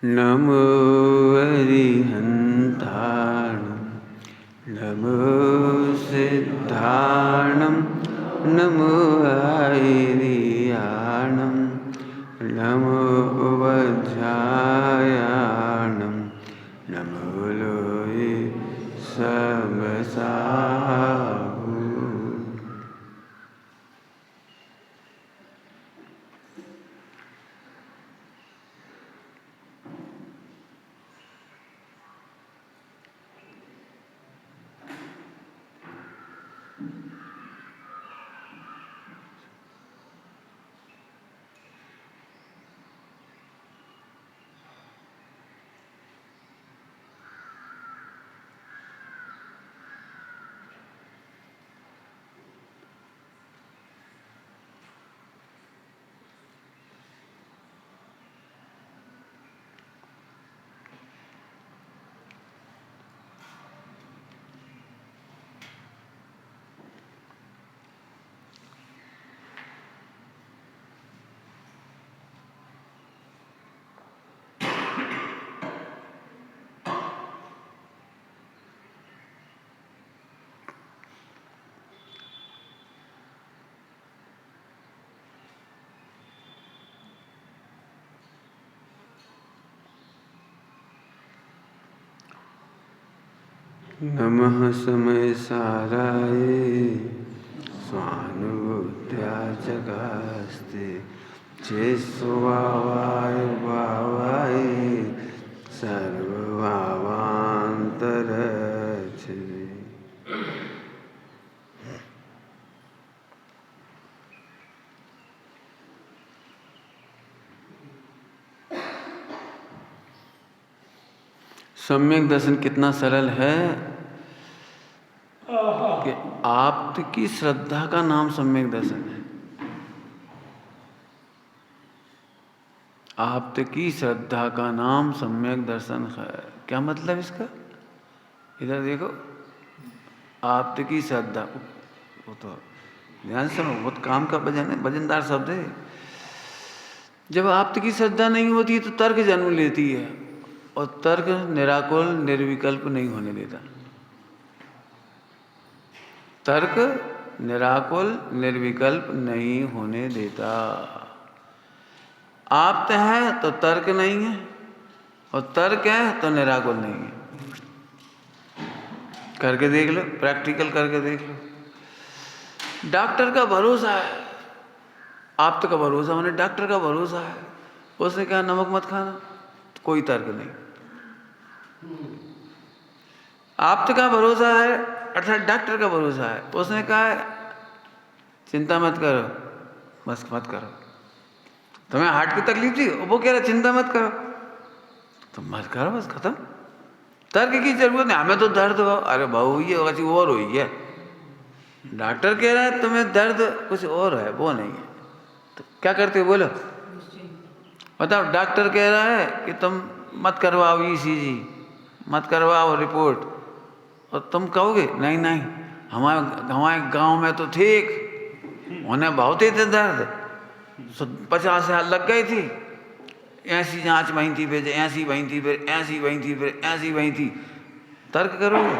नमो अरिहन्ताणं नमो सिद्धाणं नमो आयर्याणं नमो वज्रायाणं नमो लोये सबसाहु। नमः समय साराय स्वानुभूत्याचकास्ते चेस्वावाय भावाय सर्वभावान्तरच्छिदे। सम्यक दर्शन कितना सरल है कि आपकी श्रद्धा का नाम सम्यक दर्शन है। आपकी श्रद्धा का नाम सम्यक दर्शन है। क्या मतलब इसका? इधर देखो, आपकी श्रद्धा, वो तो ध्यान से सुनो, बहुत काम का भजन है, भजनदार शब्द है। जब आपकी श्रद्धा नहीं होती है तो तर्क जन्म लेती है, और तर्क निराकुल निर्विकल्प नहीं होने देता। तर्क निराकुल निर्विकल्प नहीं होने देता। आप्त है तो तर्क नहीं है, और तर्क है तो निराकुल नहीं है। करके देख लो, प्रैक्टिकल करके देख लो। डॉक्टर का भरोसा है, आप्त का भरोसा माने डॉक्टर का भरोसा है। उसने कहा नमक मत खाना, कोई तर्क नहीं। आप्त का भरोसा है अर्थात डॉक्टर का भरोसा है। उसने कहा चिंता मत करो, बस मत करो। तुम्हें हार्ट की तकलीफ थी, वो कह रहा चिंता मत करो, तुम मत करो, बस खत्म। तर्क की जरूरत नहीं। हमें तो दर्द हो, अरे भाऊ ये और हुई है। डॉक्टर कह रहा है तुम्हें दर्द कुछ और है, वो नहीं है, तो क्या करते हो बोलो? बताओ। डॉक्टर कह रहा है कि तुम मत करवाओ ECG, मत करवाओ रिपोर्ट, और तुम कहोगे नहीं नहीं, हमारे गांव में तो ठीक, उन्हें बहुत ही थे दर्द, 50 साल लग गई थी, ऐसी जांच वहीं थी, फिर ऐसी वहीं थी, फिर ऐसी वहीं थी, फिर ऐसी वहीं थी। तर्क करोगे?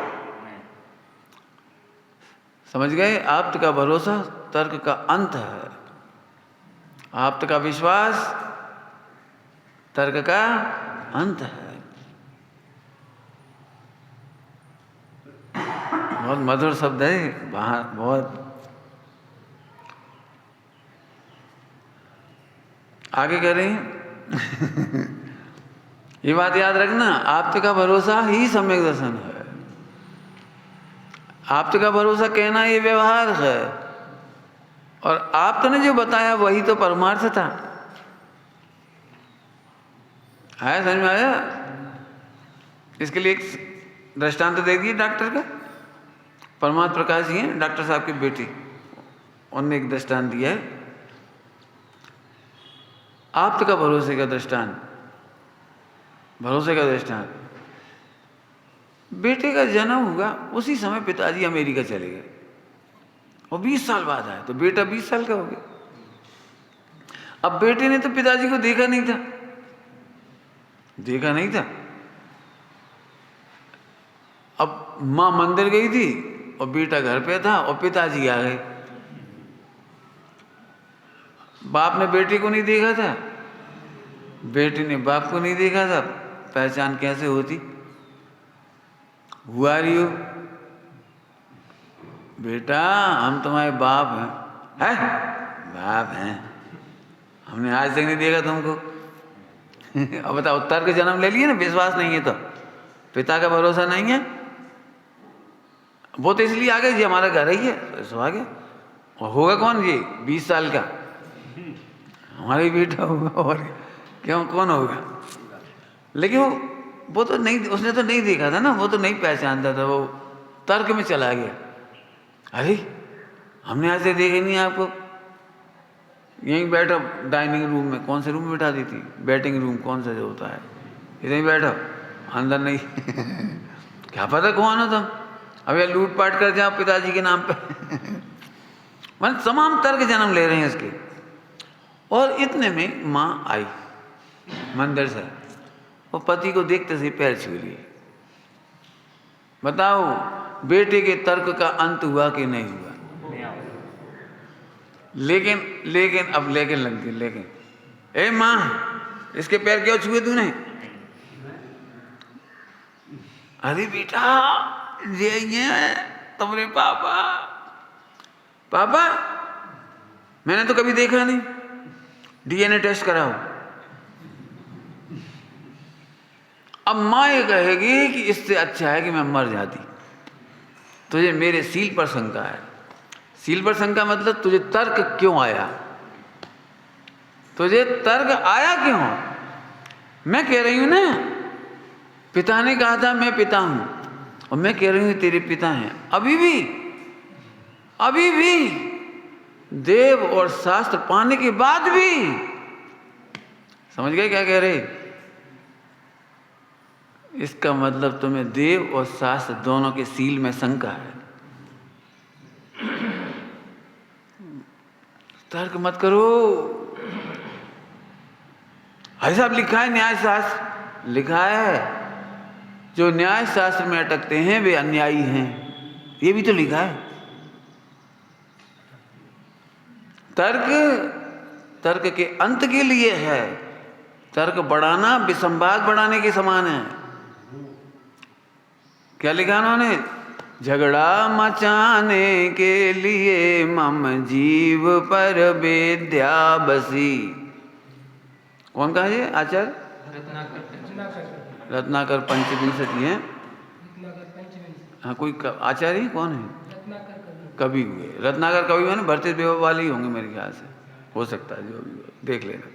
समझ गए? आप्त का भरोसा तर्क का अंत है। आप्त का विश्वास तर्क का अंत है। बहुत मधुर शब्द है, बाहर बहुत। आगे करें। ये बात याद रखना, आप्त का भरोसा ही सम्यक दर्शन है। आप्त का भरोसा कहना ये व्यवहार है, और आप्त ने जो बताया वही तो परमार्थ था। आया समझ में? आया? इसके लिए एक दृष्टांत दे दिए डॉक्टर का। परमात्मा प्रकाश जी हैं डॉक्टर साहब की बेटी, उन्होंने एक दृष्टांत दिया है, आप्त का भरोसे का दृष्टांत। भरोसे का दृष्टांत, बेटे का जन्म हुआ उसी समय पिताजी अमेरिका चले गए, और 20 साल बाद आए, तो बेटा 20 साल का हो गया। अब बेटे ने तो पिताजी को देखा नहीं था, देखा नहीं था। अब माँ मंदिर गई थी और बेटा घर पे था और पिताजी आ गए। बाप ने बेटे को नहीं देखा था, बेटे ने बाप को नहीं देखा था, पहचान कैसे होती? हुआ रही हो बेटा, हम तुम्हारे बाप हैं। है बाप हैं, हमने आज तक नहीं देखा तुमको। अब बताओ, तर्क जन्म ले लिए ना, विश्वास नहीं है तो, पिता का भरोसा नहीं है। वो तो इसलिए आ गए जी हमारा घर ही है, तो सो आ गया। और होगा कौन जी 20 साल का? हमारा ही बेटा होगा, और क्यों कौन होगा? लेकिन वो तो नहीं, उसने तो नहीं देखा था ना, वो तो नहीं पहचानता था, वो तर्क में चला गया। अरे हमने आज से देखे नहीं आपको, यहीं बैठो डाइनिंग रूम में, कौन से रूम में बैठा दी थी? बैटिंग रूम कौन सा जो होता है, इधर ही बैठो, अंदर नहीं। क्या पता कौन हो तुम, अब ये लूटपाट कर जाओ पिताजी के नाम पे। मतलब तमाम तर्क जन्म ले रहे हैं इसके। और इतने में माँ आई मंदिर से और पति को देखते से पैर छू लिए। बताओ बेटे के तर्क का अंत हुआ कि नहीं हुआ? लेकिन अब लेकिन लग गई, लेकिन ए माँ इसके पैर क्यों छुए तूने? अरे बेटा ये तुम्हारे पापा, पापा मैंने तो कभी देखा नहीं, डीएनए टेस्ट कराओ। अब माँ ये कहेगी कि इससे अच्छा है कि मैं मर जाती। तुझे मेरे सील पर शंका है। सील पर शंका मतलब तुझे तर्क क्यों आया? तुझे तर्क आया क्यों? मैं कह रही हूं ना, पिता ने कहा था मैं पिता हूं, और मैं कह रही हूं तेरे पिता हैं। अभी भी देव और शास्त्र पाने के बाद भी, समझ गए क्या कह रहे? इसका मतलब तुम्हें देव और शास्त्र दोनों के सील में शंका है। तर्क मत करो। भाई साहब लिखा है न्याय शास्त्र, लिखा है जो न्याय शास्त्र में अटकते हैं वे अन्यायी हैं, ये भी तो लिखा है। तर्क के अंत के लिए है। तर्क बढ़ाना विसंवाद बढ़ाने के समान है। क्या लिखा उन्होंने? झगड़ा मचाने के लिए मम जीव पर विद्या बसी। कौन कहा ये आचार्य? रत्नाकर पंचविंशति है। हाँ कोई आचार्य कौन है? कवि हुए, रत्नाकर कवि हुए ना, भरते देव वाले ही होंगे मेरे ख्याल से, हो सकता है, जो भी देख लेना।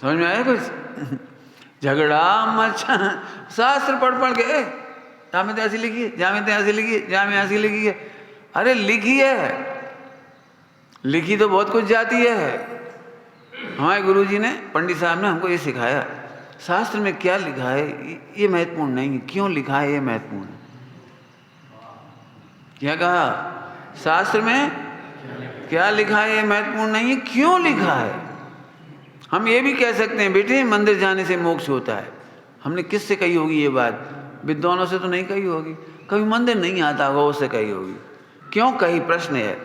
समझ में आया कुछ? झगड़ा मचा, शास्त्र पढ़ के जामे तो ऐसी लिखी है, जामे तो ऐसी लिखी है, जामे ऐसी लिखी है। अरे लिखी है, लिखी तो बहुत कुछ जाती है। हमारे गुरुजी ने, पंडित साहब ने हमको ये सिखाया, शास्त्र में क्या लिखा है ये महत्वपूर्ण नहीं है, क्यों लिखा है ये महत्वपूर्ण है। क्या कहा? शास्त्र में क्या लिखा है ये महत्वपूर्ण नहीं है, क्यों लिखा है। हम ये भी कह सकते हैं बेटे मंदिर जाने से मोक्ष होता है। हमने किससे कही होगी ये बात? विद्वानों से तो नहीं कही होगी, कभी मंदिर नहीं आता होगा उससे कही होगी। क्यों कही? प्रश्न है।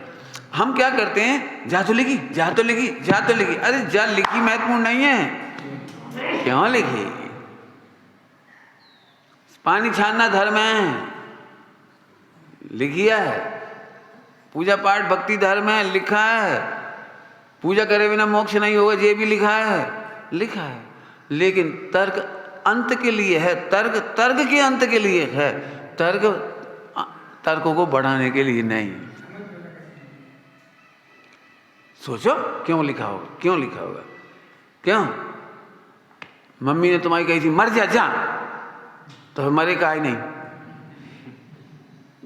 हम क्या करते हैं, जा तो लिखी, जा तो लिखी, जा तो लिखी। अरे जा लिखी महत्वपूर्ण नहीं है, क्यों लिखी? पानी छानना धर्म है, लिखी है। पूजा पाठ भक्ति धर्म है, लिखा है। पूजा करे बिना मोक्ष नहीं होगा, ये भी लिखा है, लिखा है। लेकिन तर्क अंत के लिए है, तर्क के अंत के लिए है, तर्कों को बढ़ाने के लिए नहीं। सोचो क्यों लिखा होगा, क्यों लिखा होगा, क्यों? मम्मी ने तुम्हारी कही थी मर जा जा, तो मरे कहा ही नहीं।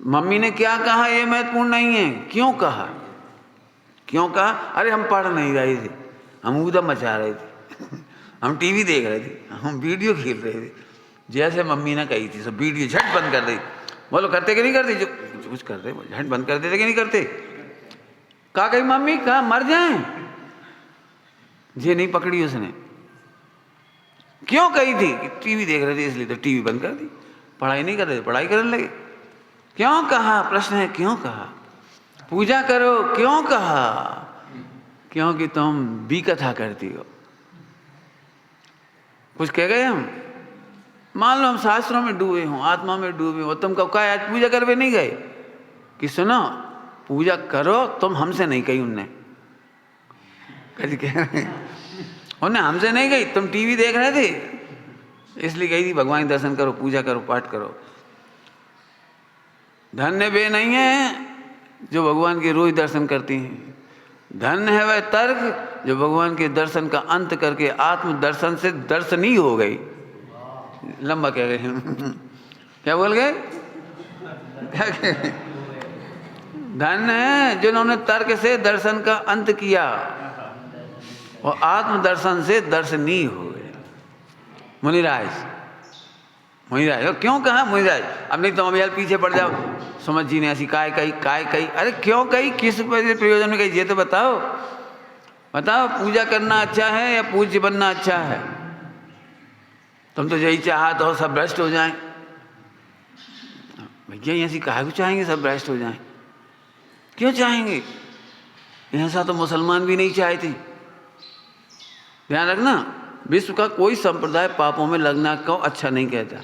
मम्मी ने क्या कहा ये महत्वपूर्ण नहीं है, क्यों कहा, क्यों कहा? अरे हम पढ़ नहीं रहे थे, हम ऊधम मचा रहे थे, हम टीवी देख रहे थे, हम वीडियो खेल रहे थे। जैसे मम्मी ने कही थी सब वीडियो झट बंद कर दी। बोलो करते कि नहीं करते? जो कुछ करते झट बंद कर देते कि नहीं करते? कहा कही मम्मी, कहा मर जाएं, ये नहीं पकड़ी उसने। क्यों कही थी कि टीवी देख रहे थे इसलिए, तो टीवी बंद कर दी। पढ़ाई नहीं कर रहे थे, पढ़ाई करने लगे। क्यों कहा? प्रश्न है क्यों कहा? पूजा करो क्यों कहा? क्योंकि तुम विकथा करती हो। कुछ कह गए हम? मान लो हम शास्त्रों में डूबे हों, आत्मा में डूबे हो, तुम कब कहा आज पूजा करवे नहीं गए कि सुनो पूजा करो, तुम हमसे नहीं कही। उनने कह रहे उन्हें हमसे नहीं गई, तुम टीवी देख रहे थे इसलिए कही थी भगवान के दर्शन करो, पूजा करो, पाठ करो। धन्य वे नहीं है जो भगवान के रोज दर्शन करती हैं, धन्य है वह तर्क जो भगवान के दर्शन का अंत करके आत्म दर्शन से दर्शनी हो गई। लंबा कह गए क्या बोल गए? धन्य है जिन्होंने तर्क से दर्शन का अंत किया और आत्म दर्शन से दर्शनीय हो गए। मुनिराज क्यों कहा मुनिराज? अब नहीं तो हम यार पीछे पड़ जाओ, समझ जी ने ऐसी काय कही। अरे क्यों कही, किस प्रयोजन में कही, ये तो बताओ। पूजा करना अच्छा है या पूज्य बनना अच्छा है? तुम तो यही चाहत हो सब भ्रष्ट हो जाएं। भैया ऐसी काहे को चाहेंगे सब भ्रष्ट हो जाएं? क्यों चाहेंगे? ऐसा तो मुसलमान भी नहीं चाहते। ध्यान रखना, विश्व का कोई संप्रदाय पापों में लगना को अच्छा नहीं कहता।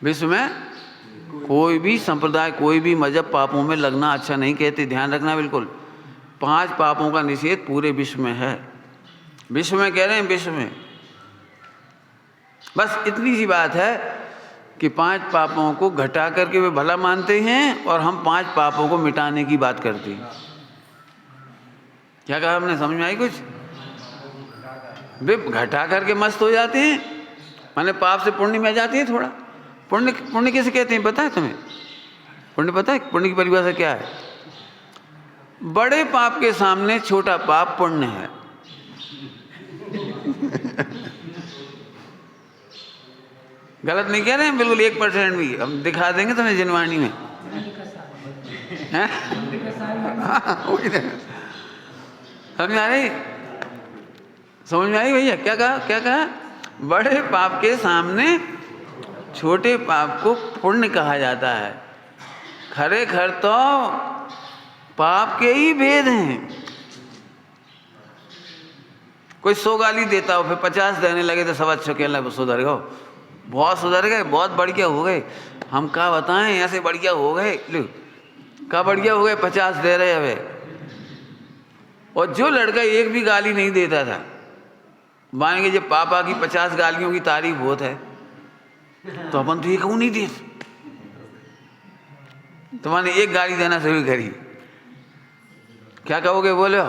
विश्व में कोई भी संप्रदाय, कोई भी मजहब पापों में लगना अच्छा नहीं कहते। ध्यान रखना बिल्कुल। 5 पापों का निषेध पूरे विश्व में है। विश्व में कह रहे हैं, विश्व में। बस इतनी सी बात है कि 5 पापों को घटा करके वे भला मानते हैं और हम 5 पापों को मिटाने की बात करते हैं। क्या कहा हमने? समझ में आई कुछ? वे घटा करके मस्त हो जाते हैं, माने पाप से पुण्य में आ जाती है थोड़ा। पुण्य किसे कहते हैं पता है तुम्हें? पुण्य पता है? पुण्य की परिभाषा क्या है? बड़े पाप के सामने छोटा पाप पुण्य है। गलत नहीं कह रहे हैं बिल्कुल, 1% भी। हम दिखा देंगे तुम्हें जिनवाणी में। हैं? समझ में आ रही? समझ में आई भैया? क्या कहा? बड़े पाप के सामने छोटे पाप को पुण्य कहा जाता है। खरेखर तो पाप के ही भेद हैं। कोई 100 गाली देता हो, फिर 50 देने लगे तो सब अच्छा कहने लगे सुधर गए, बहुत सुधर गए, बहुत बढ़िया हो गए। हम क्या बताएं, ऐसे बढ़िया हो गए। क्या बढ़िया हो गए? 50 दे रहे हवे। और जो लड़का एक भी गाली नहीं देता था, मानेंगे जब पापा की 50 गालियों की तारीफ होत है तो अपन तो एक क्यों नहीं दे? तुम्हारे एक गाली देना शुरू करी, क्या कहोगे? बोलो,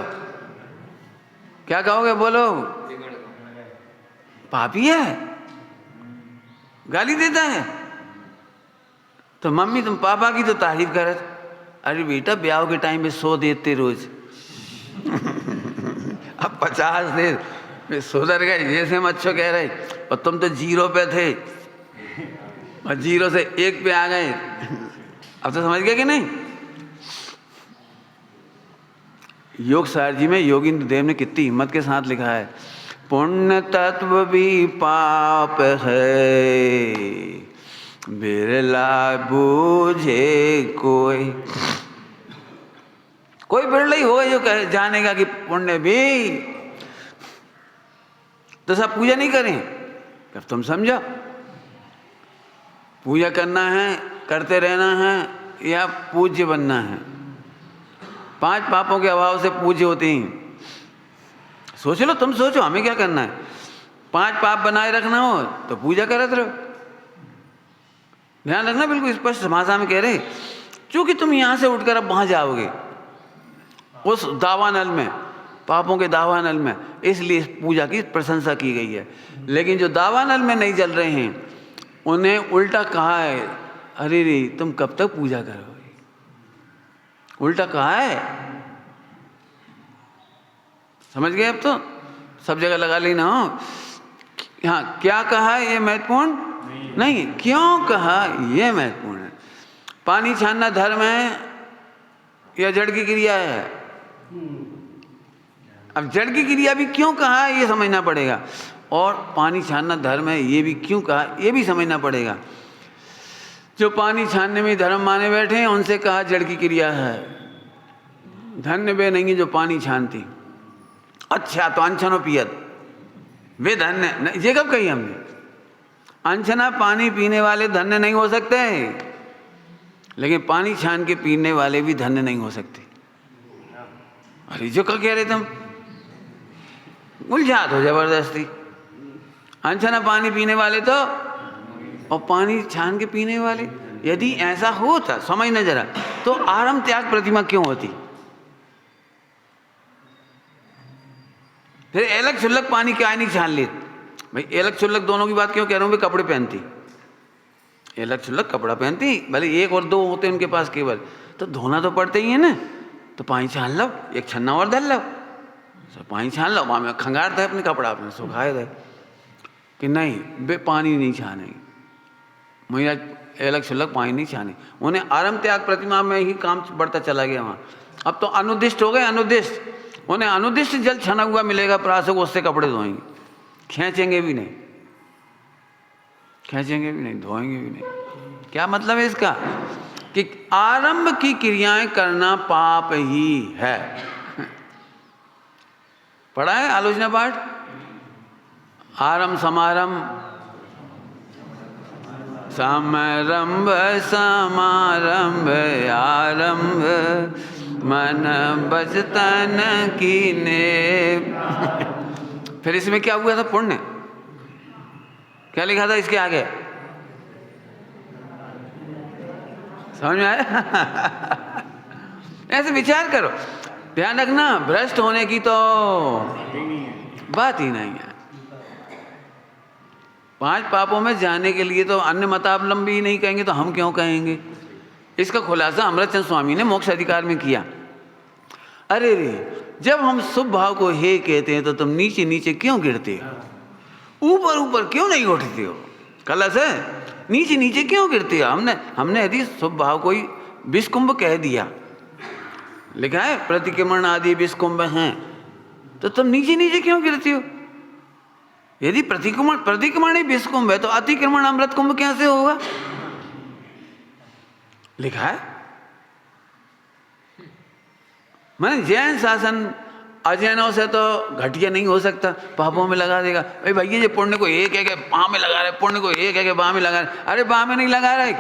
क्या कहोगे? बोलो। पापी है, गाली देता है। तो मम्मी तुम पापा की तो तारीफ करत। अरे बेटा ब्याह के टाइम में 100 देते रोज, अब 50 दे, सुधर गए। जैसे हम अच्छो कह रहे, और तुम तो 0 पे थे और 0 से 1 पे आ गए। अब तो समझ गए कि नहीं? योग सार जी में योगींद्र देव ने कितनी हिम्मत के साथ लिखा है, पुण्य तत्व भी पाप है, बिरला बूझे कोई बिरला ही होगा जो जानेगा कि पुण्य भी। तो सब पूजा नहीं करें, अब तुम समझो पूजा करना है, करते रहना है या पूज्य बनना है। 5 पापों के अभाव से पूज्य होते हैं। सोच लो, तुम सोचो हमें क्या करना है। 5 पाप बनाए रखना हो तो पूजा करते रहो। ध्यान रखना, बिल्कुल स्पष्ट भाषा में कह रहे, क्योंकि तुम यहां से उठकर अब वहां जाओगे उस दावानल में, पापों के दावानल में, इसलिए पूजा की प्रशंसा की गई है। लेकिन जो दावानल में नहीं जल रहे हैं उन्हें उल्टा कहा है, अरे रे तुम कब तक पूजा करोगे? उल्टा कहा है। समझ गए? अब तो सब जगह लगा लेना हो। हाँ, क्या कहा है ये महत्वपूर्ण नहीं, क्यों कहा ये महत्वपूर्ण है। पानी छानना धर्म है या जड़ की क्रिया है? अब जड़ की क्रिया भी क्यों कहा है ये समझना पड़ेगा, और पानी छानना धर्म है ये भी क्यों कहा ये भी समझना पड़ेगा। जो पानी छानने में धर्म माने बैठे हैं उनसे कहा जड़ की क्रिया है, धन्य वे नहीं जो पानी छानती। अच्छा तो अनछनो पियत वे धन्य, ये कब कही हमने? अनछना पानी पीने वाले धन्य नहीं हो सकते, लेकिन पानी छान के पीने वाले भी धन्य नहीं हो सकते। अरे जो कह रहे तुम उलझात हो जबरदस्ती। अनछना पानी पीने वाले तो, और पानी छान के पीने वाले। यदि ऐसा होता, समझना जरा, तो आरम त्याग प्रतिमा क्यों होती? फिर एलक छुल्लक पानी क्या नहीं छान ले भाई? एलक छुल्लक दोनों की बात क्यों कह रहा हूं? भाई कपड़े पहनती, एलक छुल्लक कपड़ा पहनती, भले एक और दो होते उनके पास केवल, तो धोना तो पड़ते ही है ना। तो पानी छान लो, एक छन्ना और धर लो, पानी छान लो, वहां में खंगार दे अपने कपड़ा, अपने सुखाए दे कि नहीं बे पानी नहीं छाने, मुझे एलक छुल्लक पानी नहीं छाने। उन्हें आरम त्याग प्रतिमा में ही काम बढ़ता चला गया वहाँ। अब तो अनुदिष्ट हो गए, अनुदिष्ट, उन्हें अनुदिष्ट जल छना हुआ मिलेगा प्रासक, उससे कपड़े धोएंगे, खींचेंगे भी नहीं, खींचेंगे भी नहीं, धोएंगे भी नहीं। क्या मतलब है इसका? कि आरंभ की क्रियाएं करना पाप ही है। पढ़ा है आलोचना पाठ? आरंभ समारंभ, समारंभ समारंभ आरंभ, मन बचतन कीने। फिर इसमें क्या हुआ था? पुण्य। क्या लिखा था इसके आगे? समझ में आया? ऐसे विचार करो, ध्यान रखना, भ्रष्ट होने की तो बात ही नहीं है। 5 पापों में जाने के लिए तो अन्य मतावलंबी ही नहीं कहेंगे तो हम क्यों कहेंगे? इसका खुलासा अमृतचंद स्वामी ने मोक्ष अधिकार में किया। अरे रे, जब हम शुभ भाव को हे कहते हैं तो तुम नीचे नीचे क्यों गिरते हो? ऊपर ऊपर क्यों नहीं उठते हो? कलश है, नीचे नीचे क्यों गिरते हो? हमने यदि शुभ भाव को ही विषकुंभ कह दिया, लिखा है प्रतिक्रमण आदि विषकुंभ हैं, तो तुम नीचे नीचे क्यों गिरते हो? यदि प्रतिक्रमण ही विषकुंभ है तो अतिक्रमण अमृत कुंभ कैसे होगा? लिखा है। मैंने जैन शासन अजैनों से तो घटिया नहीं हो सकता, पापों में लगा देगा। भाई भैया ये पुण्य को एक है कि बाह में लगा रहे, पुण्य को एक है कि बाह में लगा रहे। अरे बाह में नहीं लगा रहे,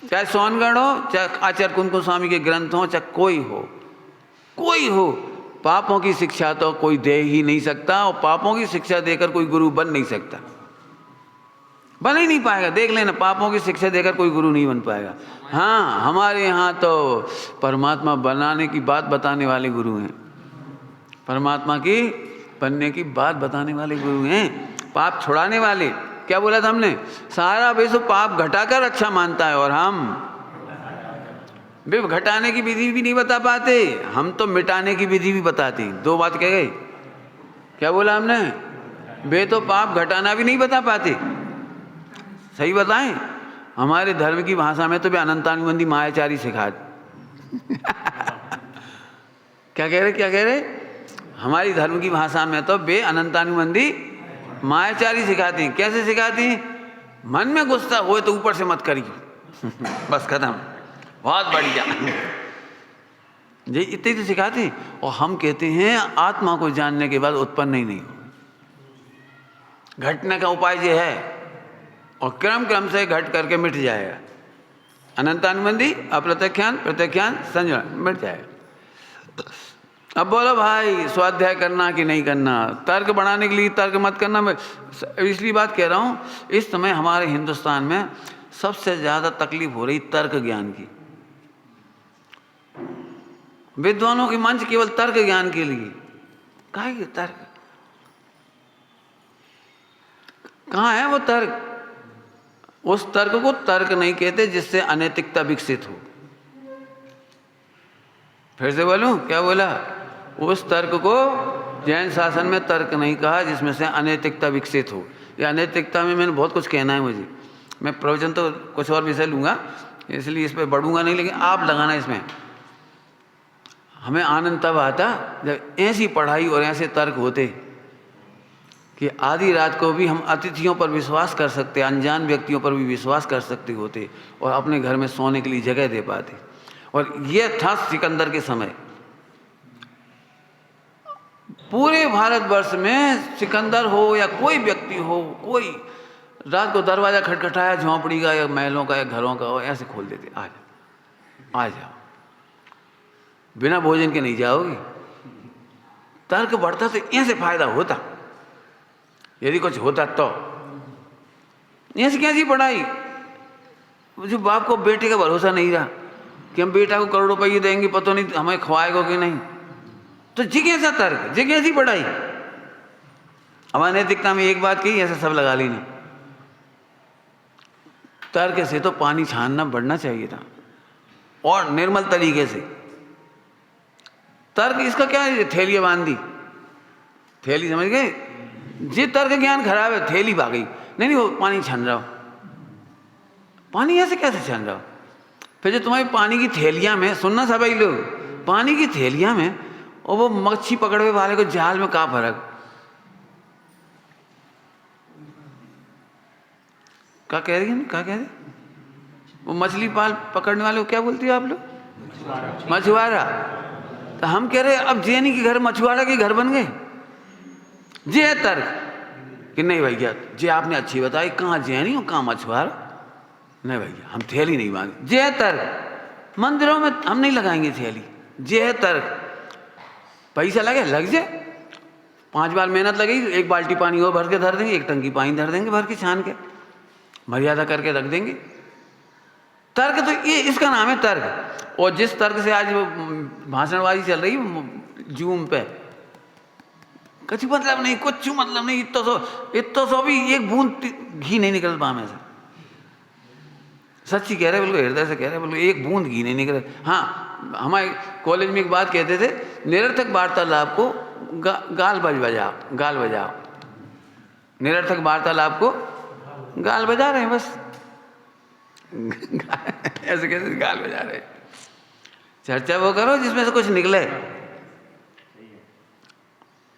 चाहे सोनगढ़ हो, चाहे आचार्य कुंकुम स्वामी के ग्रंथ हो, चाहे कोई हो, पापों की शिक्षा तो कोई दे ही नहीं सकता, और पापों की शिक्षा देकर कोई गुरु बन नहीं सकता, बन ही नहीं पाएगा। देख लेना, पापों की शिक्षा देकर कोई गुरु नहीं बन पाएगा। हाँ, हमारे यहाँ तो परमात्मा बनाने की बात बताने वाले गुरु हैं, परमात्मा की बनने की बात बताने वाले गुरु हैं, पाप छुड़ाने वाले। क्या बोला था हमने? सारा विश्व पाप घटाकर अच्छा मानता है, और हम विश्व घटाने की विधि भी नहीं बता पाते, हम तो मिटाने की विधि भी बताते। 2 बात कह गए। क्या बोला हमने? वे तो पाप घटाना भी नहीं बता पाते। सही बताएं, हमारे धर्म की भाषा में तो वे अनंतानुबंधी मायाचारी सिखा क्या कह रहे? हमारी धर्म की भाषा में तो वे अनंतानुबंधी मायाचारी सिखाती हैं। कैसे सिखाती हैं? मन में गुस्सा हुए तो ऊपर से मत करिए बस खत्म, बहुत बढ़िया, ये इतने तो सिखाते हैं। और हम कहते हैं आत्मा को जानने के बाद उत्पन्न ही नहीं हो, घटने का उपाय ये है, और क्रम से घट करके मिट जाएगा। अनंतानुबंधी अप्रत्यख्यान प्रत्यख्यान संजय मिट जाएगा। अब बोलो भाई, स्वाध्याय करना कि नहीं करना? तर्क बढ़ाने के लिए तर्क मत करना। मैं इसलिए बात कह रहा हूँ, इस समय हमारे हिंदुस्तान में सबसे ज़्यादा तकलीफ हो रही तर्क ज्ञान की। विद्वानों की मंच केवल तर्क ज्ञान के लिए। कहाँ है तर्क? कहाँ है वो तर्क? उस तर्क को तर्क नहीं कहते जिससे अनैतिकता विकसित हो। फिर से बोलूं, क्या बोला? उस तर्क को जैन शासन में तर्क नहीं कहा जिसमें से अनैतिकता विकसित हो। या अनैतिकता में मैंने बहुत कुछ कहना है मुझे, मैं प्रवचन तो कुछ और विषय लूँगा, इसलिए इस पर बढ़ूंगा नहीं, लेकिन आप लगाना इसमें। हमें आनंद तब आता जब ऐसी पढ़ाई और ऐसे तर्क होते कि आधी रात को भी हम अतिथियों पर विश्वास कर सकते, अनजान व्यक्तियों पर भी विश्वास कर सकते होते और अपने घर में सोने के लिए जगह दे पाते। और यह था सिकंदर के समय। पूरे भारतवर्ष में सिकंदर हो या कोई व्यक्ति हो, कोई रात को दरवाजा खटखटाया, झोंपड़ी का या महलों का या घरों का हो, ऐसे खोल देते, आ जाओ आ जाओ, बिना भोजन के नहीं जाओगी। तर्क बढ़ता तो ऐसे फायदा होता, यदि कुछ होता तो। ऐसी कैसी पढ़ाई, जो बाप को बेटे का भरोसा नहीं रहा कि हम बेटा को करोड़ रुपये देंगे, पता नहीं हमें खवाएगा कि नहीं, तो जी कैसा तर्क, जी कैसी पढ़ाई। हमारी नैतिकता में एक बात कही, ऐसे सब लगा ली नहीं। तर्क से तो पानी छानना बढ़ना चाहिए था, और निर्मल तरीके से। तर्क इसका क्या है, थैलियाँ बांध दी, थैली समझ गए, जी तर्क ज्ञान खराब है, थैली भागी, नहीं नहीं वो पानी छान रहा हो, पानी ऐसे कैसे छान रहा हो। फिर जो तुम्हारी पानी की थैलियाँ में, सुनना सभी लोग, पानी की थैलियाँ में और वो मच्छी पकड़ने वाले को जाल में क्या फर्क, क्या कह रही है, क्या कह रही, वो मछली पाल पकड़ने वाले को क्या बोलती हो आप लोग, मछुआरा। तो हम कह रहे अब जैनी के घर मछुआरा के घर बन गए। जे है तर्क कि नहीं भैया, जे आपने अच्छी बताई, कहाँ जैनी हो कहाँ मछुआरा, नहीं भैया हम थैली नहीं मांगे। जे है तर्क, मंदिरों में हम नहीं लगाएंगे थैली, जे है तर्क। पैसा लगे लग जाए, 5 बार मेहनत लगेगी, 1 बाल्टी पानी और भर के धर देंगे, 1 टंकी पानी धर देंगे भर के छान के, मर्यादा करके रख देंगे। तर्क तो ये, इसका नाम है तर्क। और जिस तर्क से आज वो भाषणबाजी चल रही है जूम पे, कुछ मतलब नहीं, कुछ मतलब नहीं, इतना सो भी एक बूंद घी नहीं निकल पा में से, सच्ची कह रहे, बिल्कुल हृदय से कह रहे, बिल्कुल एक बूंद घी नहीं निकल। हाँ, हमारे कॉलेज में एक बात कहते थे, निरर्थक वार्तालाप को गाल बजाओ, गाल बजाओ, निरर्थक वार्तालाप को गाल बजा रहे हैं बस ऐसे कैसे गाल बजा रहे। चर्चा वो करो जिसमें से कुछ निकले,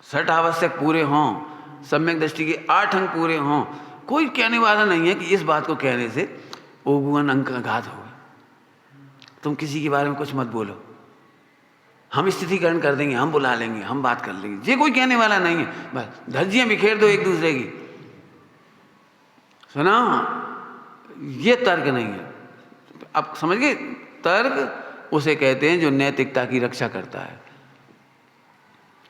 60 आवश्यक पूरे हों, सम्यक दृष्टि के 8 अंग पूरे हों। कोई कहने वाला नहीं है कि इस बात को कहने से ओगुवन अंक का घात होगा। तुम किसी के बारे में कुछ मत बोलो, हम स्थितिकरण कर देंगे, हम बुला लेंगे, हम बात कर लेंगे, ये कोई कहने वाला नहीं है। बस धज्जियां बिखेर दो एक दूसरे की, सुना, ये तर्क नहीं है। अब समझ गए, तर्क उसे कहते हैं जो नैतिकता की रक्षा करता है।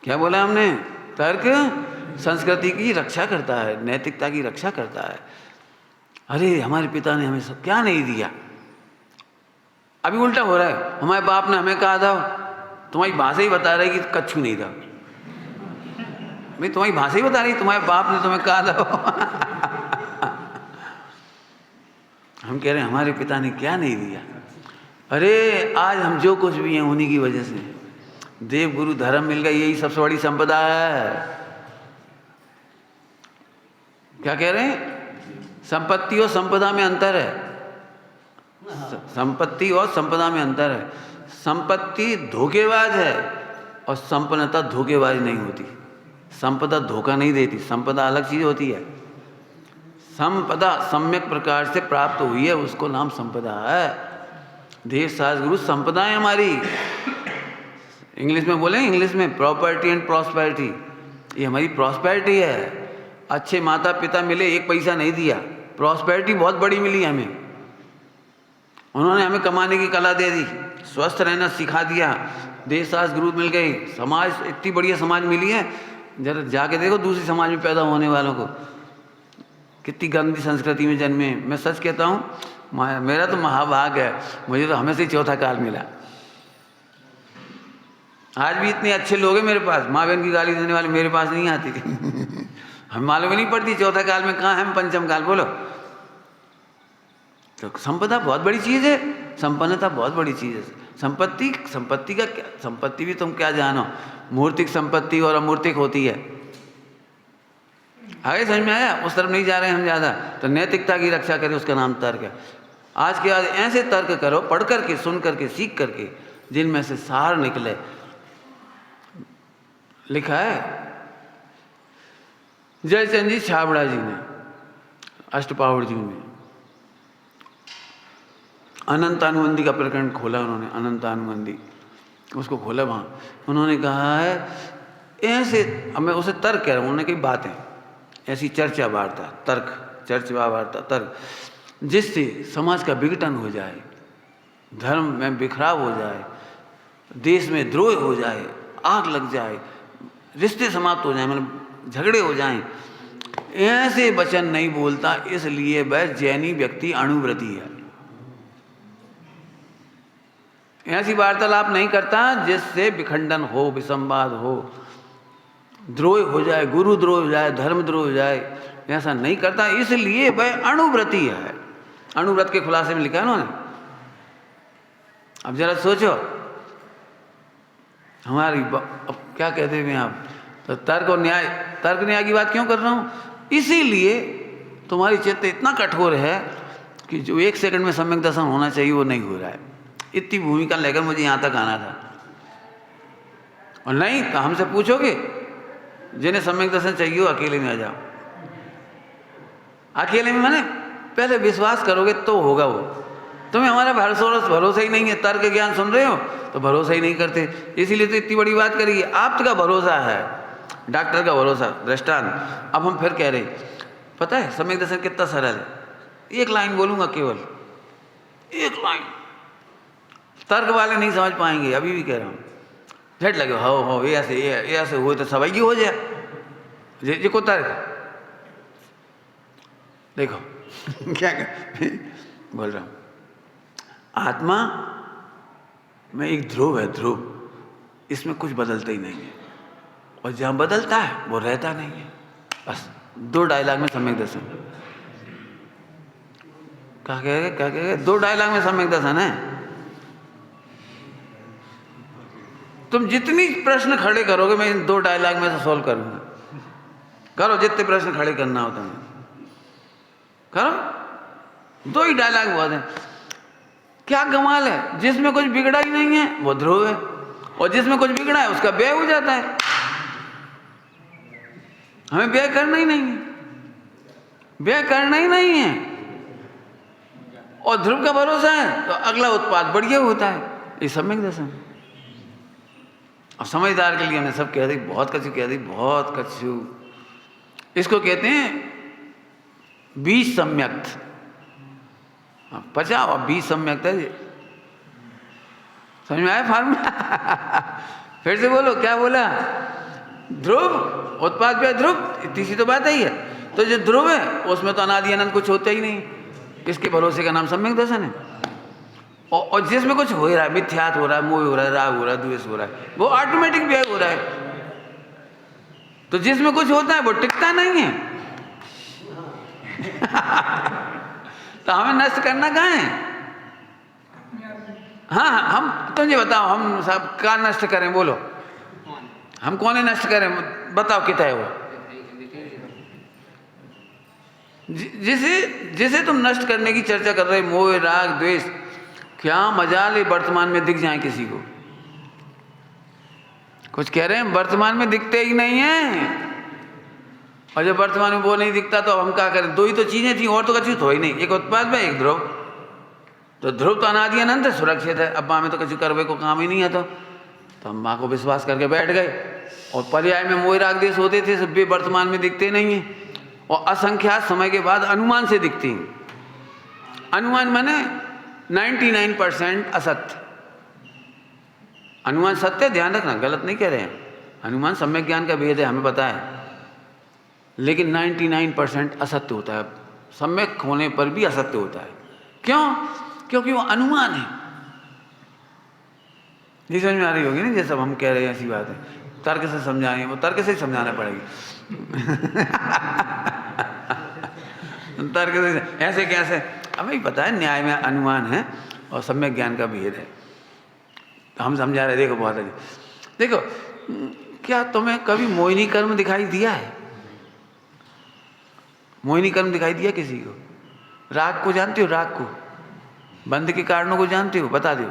क्या बोला हमने, तर्क संस्कृति की रक्षा करता है, नैतिकता की रक्षा करता है। अरे हमारे पिता ने हमें सब क्या नहीं दिया, अभी उल्टा हो रहा है। हमारे बाप ने हमें कहा था, तुम्हारी भाषा ही बता रही कि कच्छू नहीं था। भाई तुम्हारी भाषा ही बता रही, तुम्हारे बाप ने तुम्हें कहा था हम कह रहे हैं हमारे पिता ने क्या नहीं दिया। अरे आज हम जो कुछ भी हैं उन्हीं की वजह से, देव गुरु धर्म मिल गया, यही सबसे बड़ी संपदा है। क्या कह रहे हैं, संपत्ति और संपदा में अंतर है, संपत्ति और संपदा में अंतर है। संपत्ति धोखेबाज है और संपन्नता धोखेबाज नहीं होती। संपदा धोखा नहीं देती, संपदा अलग चीज होती है। संपदा सम्यक प्रकार से प्राप्त हुई है, उसको नाम संपदा है। देश शास्त्र गुरु संपदा है हमारी। इंग्लिश में बोले, इंग्लिश में प्रॉपर्टी एंड प्रॉस्पेरिटी, ये हमारी प्रॉस्पेरिटी है। अच्छे माता पिता मिले, 1 पैसा नहीं दिया, प्रॉस्पेरिटी बहुत बड़ी मिली हमें। उन्होंने हमें कमाने की कला दे दी, स्वस्थ रहना सिखा दिया, देश शास्त्र गुरु मिल गई, समाज इतनी बढ़िया समाज मिली है। जरा जाके देखो दूसरी समाज में पैदा होने वालों को, कितनी गंदी संस्कृति में जन्मे। मैं सच कहता हूँ, मेरा तो महाभाग है, मुझे तो हमेशा ही चौथा काल मिला। आज भी इतने अच्छे लोग हैं मेरे पास, माँ बहन की गाली देने वाले मेरे पास नहीं आती हमें मालूम ही नहीं पड़ती चौथा काल में कहाँ है, पंचम काल बोलो। तो संपदा बहुत बड़ी चीज़ है, संपन्नता बहुत बड़ी चीज़ है। संपत्ति का क्या, संपत्ति भी तुम क्या जानो, मूर्तिक संपत्ति और अमूर्तिक होती है। आगे समझ में आया, उस तरफ नहीं जा रहे हैं हम ज़्यादा। तो नैतिकता की रक्षा करें, उसका नाम तर्क है। आज के बाद ऐसे तर्क करो, पढ़ करके, सुन करके, सीख करके, जिनमें से सार निकले, लिखा है जयचंद जी छाबड़ा जी ने अष्टपावड़ जी में अनंतानुबंधी का प्रकरण खोला उन्होंने, अनंतानुबंधी उसको खोला वहाँ। उन्होंने कहा है ऐसे, अब मैं उसे तर्क कह रहा हूँ, उन्होंने कई बातें ऐसी चर्चा वार्ता तर्क, चर्चा वार्ता तर्क, जिससे समाज का विघटन हो जाए, धर्म में बिखराव हो जाए, देश में द्रोह हो जाए, आग लग जाए, रिश्ते समाप्त हो जाए, मतलब झगड़े हो जाएं, ऐसे वचन नहीं बोलता, इसलिए वह जैनी व्यक्ति अणुव्रती है। ऐसी वार्तालाप नहीं करता जिससे विखंडन हो, विसंवाद हो, द्रोह हो जाए, गुरु द्रोह हो जाए, धर्म द्रोह हो जाए, ऐसा नहीं करता, इसलिए वह अणुव्रती है। अणुव्रत के खुलासे में लिखा है उन्होंने। अब जरा सोचो, हमारी अब क्या कहते हैं आप, तो तर्क और न्याय, तर्क न्याय की बात क्यों कर रहा हूँ, इसीलिए तुम्हारी चित्त इतना कठोर है कि जो 1 सेकंड में सम्यक दर्शन होना चाहिए वो नहीं हो रहा है। इतनी भूमिका लेकर मुझे यहाँ तक आना था, और नहीं तो हमसे पूछोगे जिन्हें सम्यक दर्शन चाहिए हो अकेले में आ जाओ। अकेले में मैंने पहले विश्वास करोगे तो होगा वो। तुम्हें हमारा भरोसा ही नहीं है, तर्क ज्ञान सुन रहे हो तो भरोसा ही नहीं करते, इसीलिए तो इतनी बड़ी बात करी। आप का भरोसा है, डॉक्टर का भरोसा, दृष्टांत। अब हम फिर कह रहे, पता है सम्यक दर्शन कितना सरल है। 1 लाइन बोलूंगा, केवल 1 लाइन, तर्क वाले नहीं समझ पाएंगे, अभी भी कह रहा हूँ। झट लगे हो ये ऐसे हुए तो सवाई हो जाए जी को तर्क। देखो क्या बोल रहा हूँ, आत्मा में एक ध्रुव है, ध्रुव, इसमें कुछ बदलता ही नहीं है, और जहाँ बदलता है वो रहता नहीं है। बस 2 डायलॉग में सम्यक दर्शन। क्या कह 2 डायलॉग में सम्यक दर्शन है। तुम जितनी प्रश्न खड़े करोगे मैं इन 2 डायलॉग में से सॉल्व करूंगा। करो जितने प्रश्न खड़े करना हो तुम्हें, करो। 2 ही डायलॉग बहुत है। क्या कमाल है, जिसमें कुछ बिगड़ा ही नहीं है वो ध्रुव है, और जिसमें कुछ बिगड़ा है उसका व्यय हो जाता है। हमें व्यय करना ही नहीं है, व्यय करना ही नहीं है, और ध्रुव का भरोसा है तो अगला उत्पाद बढ़िया होता है। ये सम्यक दर्शन। और समझदार के लिए हमने सब कह दी, बहुत कछु कह दी, बहुत कछु। इसको कहते हैं 20 सम्यक। पचा और 20 सम्यक है। समझ में आया फार्मूला? फिर से बोलो, क्या बोला? ध्रुव, उत्पाद पे ध्रुव, तीसरी तो बात ही है। तो जो ध्रुव है उसमें तो अनादि अनंत कुछ होता ही नहीं, इसके भरोसे का नाम सम्यक दर्शन है। और जिसमें कुछ हो रहा है, मिथ्यात हो रहा है, मोह हो रहा है, राग हो रहा है, द्वेष हो रहा है, वो ऑटोमेटिक व्यय हो रहा है। तो जिसमें कुछ होता है वो टिकता नहीं है। तो हमें नष्ट करना कहाँ है? हाँ, हम तुझे बताओ, हम सब क्या नष्ट करें, बोलो हम कौन नष्ट करें, बताओ कितना है वो। जिसे तुम नष्ट करने की चर्चा कर रहे, मोह राग द्वेष, क्या मजाल है वर्तमान में दिख जाए किसी को? कुछ कह रहे हैं वर्तमान में दिखते ही नहीं है, और जब वर्तमान में वो नहीं दिखता तो हम क्या करें? 2 ही तो चीजें थी, और तो कछु तो ही नहीं, एक उत्पाद में एक ध्रुव। तो ध्रुव तो अनादि अनंत है, सुरक्षित है। अब माँ में तो कछु करवे को काम ही नहीं है, तो हम माँ को विश्वास करके बैठ गए। और पर्याय में मोह राग द्वेष होते थे, सब भी वर्तमान में दिखते नहीं है, और असंख्यात समय के बाद अनुमान से दिखती हैं। अनुमान माने 99% असत्य। अनुमान सत्य, ध्यान रखना, गलत नहीं कह रहे हैं। अनुमान सम्यक ज्ञान का भेद है, हमें पता है, लेकिन 99% असत्य होता है। सम्यक होने पर भी असत्य होता है। क्यों? क्योंकि वो अनुमान है। जी समझ में आ रही होगी ना, जैसे हम कह रहे हैं, ऐसी बात है। तर्क से समझाएं, वो तर्क से ही समझाना पड़ेगी। तर्क से ऐसे कैसे? हमें पता है न्याय में अनुमान है और सम्यक ज्ञान का भेद है, तो हम समझा रहे। देखो बहुत अच्छी, देखो, क्या तुम्हें कभी मोहिनी कर्म दिखाई दिया है? मोहिनी कर्म दिखाई दिया किसी को? राग को जानते हो? राग को, बंध के कारणों को जानते हो? बता दो।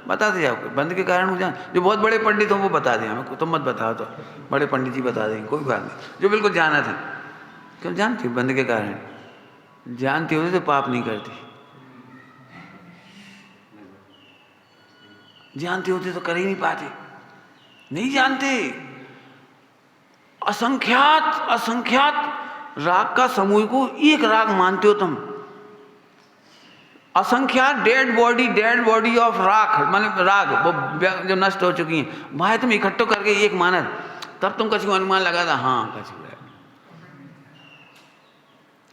बताते जाओ, बंद के कारण जान, जो बहुत बड़े पंडित हो वो बता दें हमें, तुम मत बताओ, तो बड़े पंडित जी बता देंगे, कोई बात नहीं। जो बिल्कुल जाना था, क्यों जानती हो बंद के कारण, जानती होती तो पाप नहीं करती, जानते होते तो कर ही नहीं पाते, नहीं जानते। असंख्यात असंख्यात राग का समूह को एक राग मानते हो तुम, असंख्यात डेड बॉडी ऑफ राख, माने राग वो जो नष्ट हो चुकी हैं, भाई तुम इकट्ठो करके एक मानत, तब तुम कछु अनुमान लगा था, हाँ कछु है।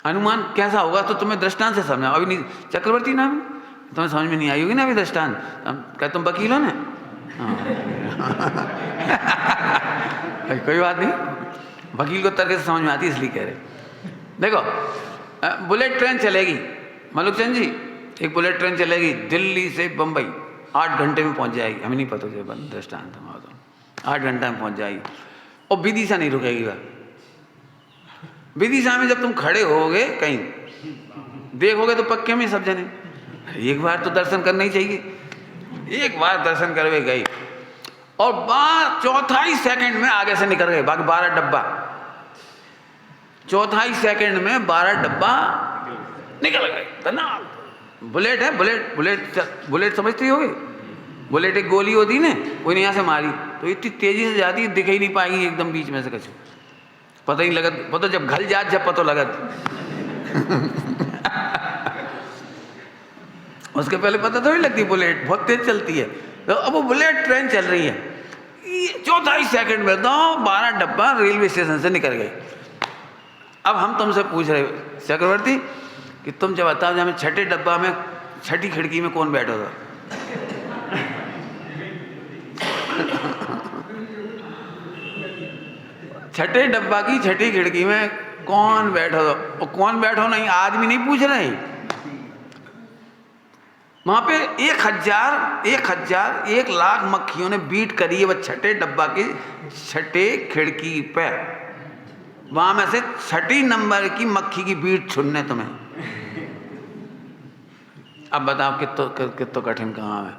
अनुमान कैसा होगा तो तुम्हें दृष्टांत से समझा, अभी नहीं चक्रवर्ती नाम तुम्हें समझ में नहीं आई होगी ना अभी दृष्टांत, क्या तुम वकील हो ना? हाँ कोई बात नहीं, वकील को तर्क से समझ में आती है इसलिए कह रहे। देखो बुलेट ट्रेन चलेगी मलुकचंद जी, एक बुलेट ट्रेन चलेगी दिल्ली से बम्बई, 8 घंटे में पहुंच जाएगी, हमें नहीं पता जो दृष्टांत हमारा, तो 8 घंटा में पहुंच जाएगी, और विदिशा नहीं रुकेगी। वह विदिशा में जब तुम खड़े होगे कहीं देखोगे तो पक्के में सब जने, एक बार तो दर्शन करना ही चाहिए, एक बार दर्शन करवे गई, और 4 सेकंड में आगे से निकल गए, बाकी 12 डब्बा, 4 सेकंड में 12 डब्बा निकल गए। तना बुलेट है, बुलेट समझती होगी, बुलेट एक गोली होती है ना, कोई ने यहाँ से मारी तो इतनी तेजी से जाती है दिख ही नहीं पाएगी एकदम बीच में से, कछु पता ही लगत, पता जब घल जात जब पता लगत उसके पहले पता थोड़ी लगती, बुलेट बहुत तेज चलती है। तो अब वो बुलेट ट्रेन चल रही है, 4 सेकंड में तो 12 डब्बा रेलवे स्टेशन से निकल गए। अब हम तुमसे पूछ रहे चक्रवर्ती कि तुम जब बताओ हमें 6ठे डब्बा में 6ठी खिड़की में कौन बैठा था? छठे डब्बा की 6ठी खिड़की में कौन बैठा था? और कौन बैठो नहीं, आदमी नहीं पूछ रहे, वहां पे 1 लाख मक्खियों ने बीट करी है वह 6ठे डब्बा की 6ठे खिड़की पे, वहां में से 6ठी नंबर की मक्खी की बीट सुनने तुम्हें। अब बताओ कितो कठिन कहाँ है,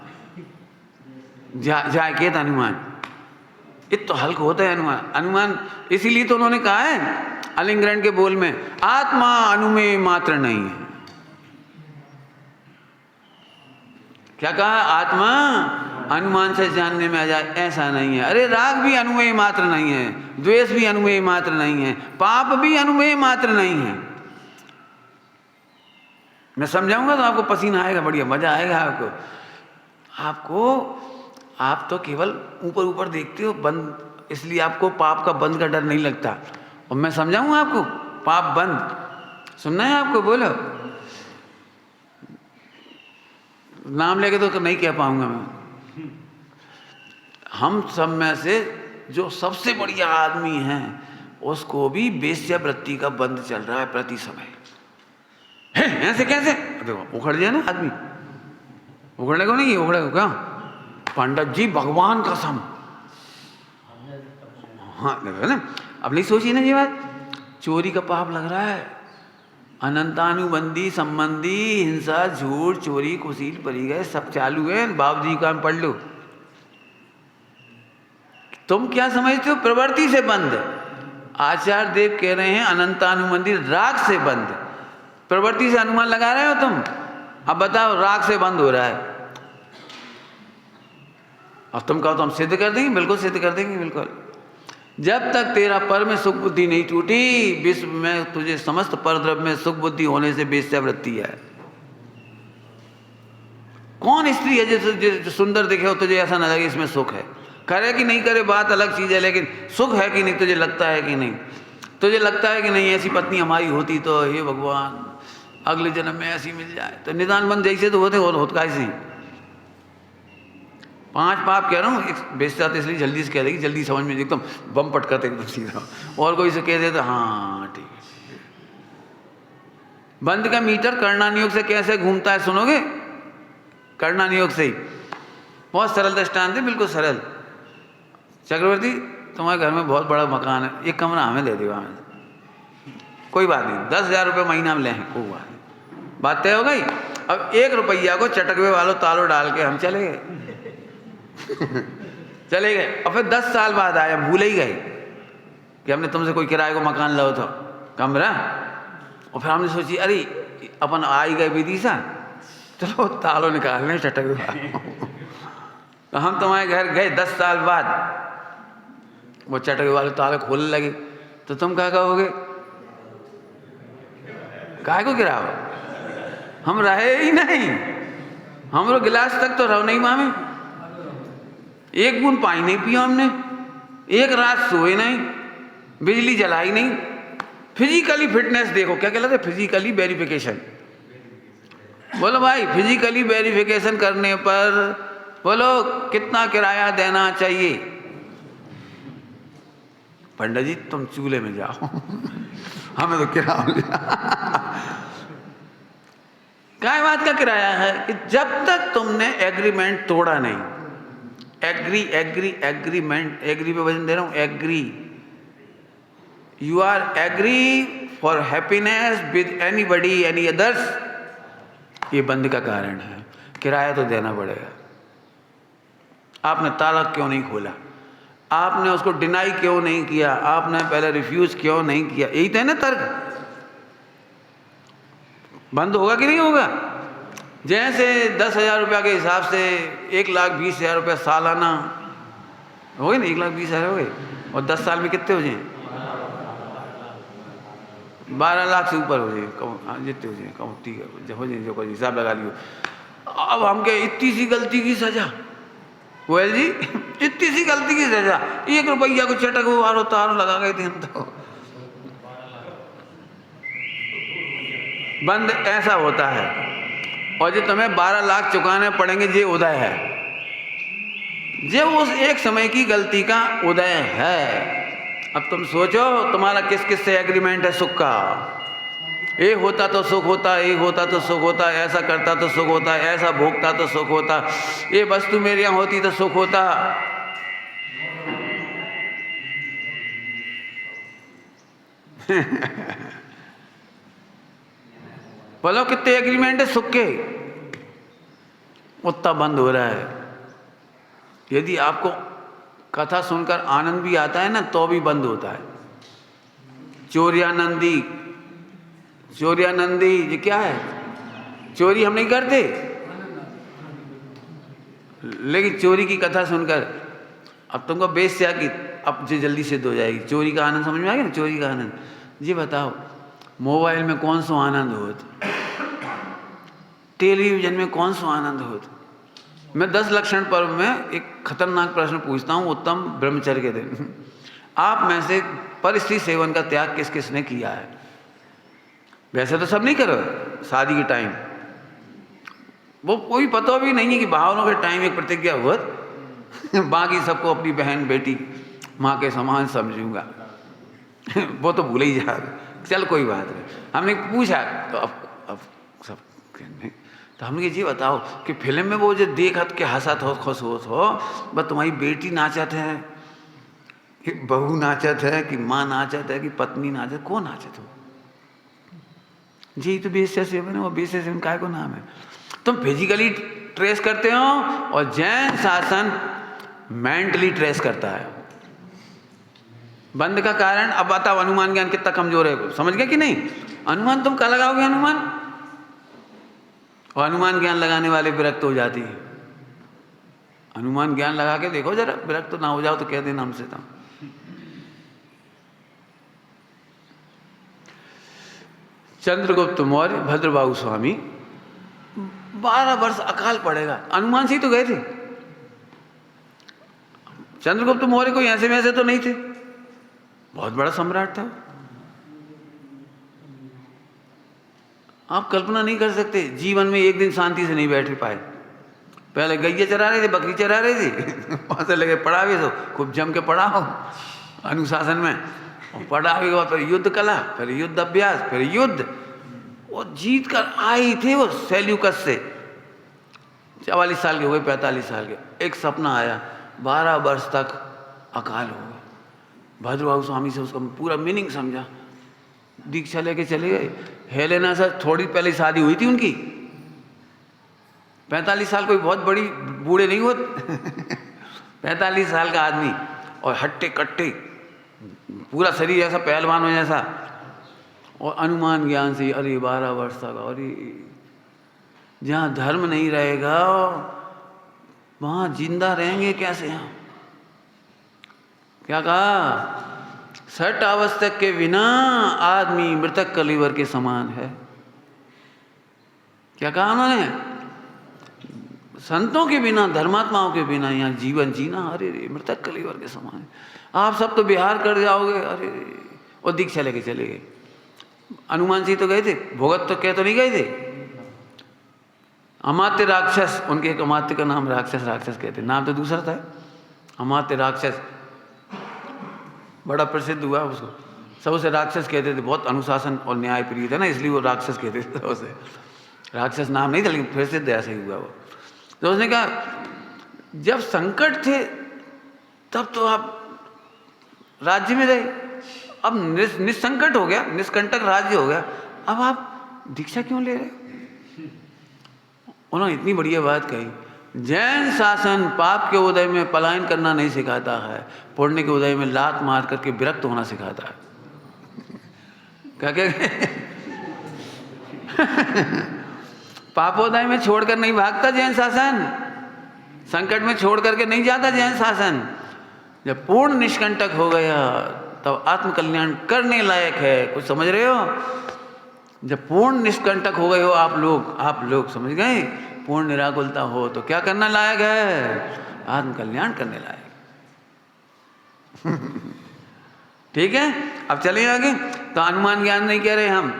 जाए के अनुमान इतना हल्का होता है अनुमान। इसीलिए तो उन्होंने कहा है अलिंग्रहण के बोल में, आत्मा अनुमेय मात्र नहीं है। क्या कहा? आत्मा अनुमान से जानने में आ जाए ऐसा नहीं है। अरे राग भी अनुमेय मात्र नहीं है, द्वेष भी अनुमेय मात्र नहीं है, पाप भी अनुमेय मात्र नहीं है। मैं समझाऊंगा तो आपको पसीना आएगा, बढ़िया मजा आएगा आपको। आप तो केवल ऊपर ऊपर देखते हो बंद, इसलिए आपको पाप का बंद का डर नहीं लगता। और मैं समझाऊंगा आपको पाप बंद सुनना है आपको, बोलो। नाम लेके तो नहीं कह पाऊंगा मैं। हम सब में से जो सबसे बढ़िया आदमी है उसको भी वेश्यावृत्ति का बंद चल रहा है प्रति समय। है ऐसे कैसे? देखो उखड़ जाए ना आदमी, उखड़ने को नहीं, उखड़े को क्या पंडित जी भगवान कसम। हाँ देखो ना, अब नहीं सोची ना ये बात, चोरी का पाप लग रहा है, अनंतानुबंधी संबंधी हिंसा झूठ चोरी कुशील परी गए सब चालू है। बाबू जी का पढ़ लो। तुम क्या समझते हो? प्रवृत्ति से बंद। आचार्य देव कह रहे हैं अनंतानुबंधी राग से बंद। प्रवृत्ति से अनुमान लगा रहे हो तुम। अब बताओ राग से बंद हो रहा है, अब तुम कहो तो हम सिद्ध कर देंगे, बिल्कुल सिद्ध कर देंगे, बिल्कुल। जब तक तेरा पर में सुख बुद्धि नहीं टूटी, विश्व में तुझे समस्त परद्रव्य में सुख बुद्धि होने से वेश्यावृत्ति है। कौन स्त्री है जो सुंदर दिखे हो तुझे ऐसा ना लगे इसमें सुख है? करे कि नहीं करे बात अलग चीज है, लेकिन सुख है कि नहीं तुझे लगता है कि नहीं? तुझे लगता है कि नहीं ऐसी पत्नी हमारी होती तो हे भगवान अगले जन्म में ऐसी मिल जाए, तो निदान बंद जैसे तो होते कैसे? 5 पाप कह रहा हूँ, एक बेचता तो इसलिए जल्दी से कह देगी, जल्दी समझ में एकदम बम पटकाते एकदम सीधा। और कोई से कह दे तो हाँ ठीक है। बंद का मीटर कर्णानियोग से कैसे घूमता है सुनोगे? कर्णानियोग से ही बहुत सरल दृष्टांत है, बिल्कुल सरल। चक्रवर्ती तुम्हारे घर में बहुत बड़ा मकान है, एक कमरा हमें दे दो, हमें कोई बात नहीं, 10,000 रुपये महीना में लें, कोई बात नहीं, बात तय हो गई। अब 1 रुपया को चटकवे वालों तालों डाल के हम चले गए। चले गए। और फिर 10 साल बाद आया, भूल ही गए कि हमने तुमसे कोई किराए को मकान लो था कमरा। और फिर हमने सोची अरे अपन आ ही गए विदिशा, चलो तालों निकालने चटक तो हम तुम्हारे घर गए 10 साल बाद, वो चटके वाले ताले खोलने लगे, तो तुम क्या कहोगे, काहे को गिराओ, हम रहे ही नहीं, हमरो गिलास तक तो रहो नहीं मामे, एक बूंद पानी नहीं पिया हमने, एक रात सोए नहीं, बिजली जलाई नहीं। फिजिकली फिटनेस देखो क्या कहलाता है, फिजिकली वेरिफिकेशन। बोलो भाई फिजिकली वेरिफिकेशन करने पर बोलो कितना किराया देना चाहिए। पंडित जी तुम चूल्हे में जाओ हमें तो किराया लिया क्या बात का किराया है कि जब तक तुमने एग्रीमेंट तोड़ा नहीं, एग्रीमेंट, एग्री पे वजन दे रहा हूं, agree, you are agree for happiness with anybody any others, ये बंद का कारण है, किराया तो देना पड़ेगा। आपने ताला क्यों नहीं खोला, आपने उसको डिनाई क्यों नहीं किया, आपने पहले रिफ्यूज क्यों नहीं किया, यही तो है ना तर्क। बंद होगा कि नहीं होगा। जैसे 10,000 रुपया के हिसाब से 1,20,000 रुपया सालाना हो गए ना, 1,20,000 हो गए, और 10 साल में कितने हो जाए, 12 लाख से ऊपर हो जाए, जितने हो जाए कौती हो जाए, जो कोई हिसाब लगा लियो। अब हम क्या इतनी सी गलती की सजा, गोयल जी इतनी सी गलती की सजा, 1 रुपया को चटक वारो तारो लगा गए थे हम तो। बंद ऐसा होता है, और जो तुम्हें 12 लाख चुकाने पड़ेंगे ये उदय है, जो उस एक समय की गलती का उदय है। अब तुम सोचो तुम्हारा किस किस से एग्रीमेंट है सुख का, ये होता तो सुख होता, ये होता तो सुख होता, ऐसा करता तो सुख होता, ऐसा भोगता तो सुख होता, ये वस्तु मेरे यहाँ होती तो सुख होता। बोलो कितने एग्रीमेंट है सुख के, उतना बंद हो रहा है। यदि आपको कथा सुनकर आनंद भी आता है ना तो भी बंद होता है। चोरियानंदी, चोरियानंदी ये क्या है, चोरी हम नहीं करते, लेकिन चोरी की कथा सुनकर अब तुमको बेस्या की अब जो जल्दी सिद्ध हो जाएगी। चोरी का आनंद समझ में आ गया ना, चोरी का आनंद। जी बताओ मोबाइल में कौन सा आनंद होता, टेलीविजन में कौन सा आनंद होता। मैं 10 लक्षण पर्व में एक खतरनाक प्रश्न पूछता हूँ उत्तम ब्रह्मचर्य के दिन, आप में से परिस्थिति सेवन का त्याग किस किस ने किया है। वैसे तो सब नहीं करो, शादी के टाइम वो कोई पता भी नहीं है कि भावनों के टाइम एक प्रतिज्ञा हुआ बाकी सबको अपनी बहन बेटी माँ के समान समझूंगा वो तो भूल ही जा, चल कोई बात नहीं। हमने पूछा तो अब सब नहीं, तो हमने ये बताओ कि फिल्म में वो जो देखत के हंसत हो खुश हो बस तुम्हारी बेटी नाचत है कि बहू नाचत है कि माँ नाचत है कि पत्नी नाचत, कौन नाचत हो जी, तो बेस्या सेवन है, वो बेस्या सेवन काय को नाम है। तुम फिजिकली ट्रेस करते हो और जैन शासन मेंटली ट्रेस करता है। बंद का कारण अब बताओ, अनुमान ज्ञान कितना कमजोर है, समझ गए कि नहीं। अनुमान तुम क्या लगाओगे अनुमान, और अनुमान ज्ञान लगाने वाले विरक्त हो जाती है। अनुमान ज्ञान लगा के देखो जरा, विरक्त तो ना हो जाओ तो कह देना हमसे। तो चंद्रगुप्त मौर्य भद्रबाहु स्वामी 12 वर्ष अकाल पड़ेगा, अनुमान से ही तो गए थे। चंद्रगुप्त मौर्य कोई ऐसे वैसे तो नहीं थे, बहुत बड़ा सम्राट था। आप कल्पना नहीं कर सकते, जीवन में एक दिन शांति से नहीं बैठ पाए। पहले गैया चरा रहे थे, बकरी चरा रहे थे वहां से लगे पढ़ावे तो खूब जम के पढ़ाओ अनुशासन में, और पढ़ावे के बाद फिर युद्ध कला, फिर युद्ध अभ्यास, फिर युद्ध, और जीत कर आई थे वो सेल्यूकस से। 44 साल के हो गए, 45 साल के, एक सपना आया, 12 वर्ष तक अकाल हो गया। भद्रबाहु स्वामी से उसका पूरा मीनिंग समझा, दीक्षा लेके चले गए। हेलेना से थोड़ी पहले शादी हुई थी उनकी, 45 साल कोई बहुत बड़ी बूढ़े नहीं होते 45 साल का आदमी और हट्टे कट्टे, पूरा शरीर जैसा पहलवानों जैसा, और अनुमान ज्ञान से अरे 12 वर्ष तक, अरे जहाँ धर्म नहीं रहेगा वहाँ जिंदा रहेंगे कैसे हम? क्या कहा? 60 आवश्यक के बिना आदमी मृतक कलीवर के समान है। क्या कहा उन्होंने? संतों के बिना, धर्मात्माओं के बिना यहाँ जीवन जीना अरे रे मृतक कलीवर के समान है। आप सब तो बिहार कर जाओगे, अरे और दीक्षा लेके चले गए। हनुमान जी तो गए थे, भोगत तो कह तो नहीं गए थे। अमात्य राक्षस, उनके एक अमात्य का नाम राक्षस कहते, नाम तो दूसरा था, अमात्य राक्षस, बड़ा प्रसिद्ध हुआ उसको, सब उसे राक्षस कहते थे। बहुत अनुशासन और न्याय प्रिय थे ना, इसलिए वो राक्षस कहते थे उसे। राक्षस नाम नहीं था लेकिन प्रसिद्ध ऐसे ही हुआ वो। तो उसने कहा जब संकट थे तब तो आप राज्य में रहे, अब निसंकट हो गया, निष्कंटक राज्य हो गया, अब आप दीक्षा क्यों ले रहे? उन्होंने इतनी बढ़िया बात कही, जैन शासन पाप के उदय में पलायन करना नहीं सिखाता है, पुण्य के उदय में लात मार करके विरक्त होना सिखाता है। क्या क्या पापोदय में छोड़कर नहीं भागता जैन शासन, संकट में छोड़ करके नहीं जाता जैन शासन। जब पूर्ण निष्कंटक हो गया तब आत्मकल्याण करने लायक है। कुछ समझ रहे हो? जब पूर्ण निष्कंटक हो गए हो आप लोग समझ गए, पूर्ण निराकुलता हो तो क्या करना लायक है? आत्मकल्याण करने लायक। ठीक है, अब चलिए आगे। तो अनुमान ज्ञान नहीं कह रहे हम,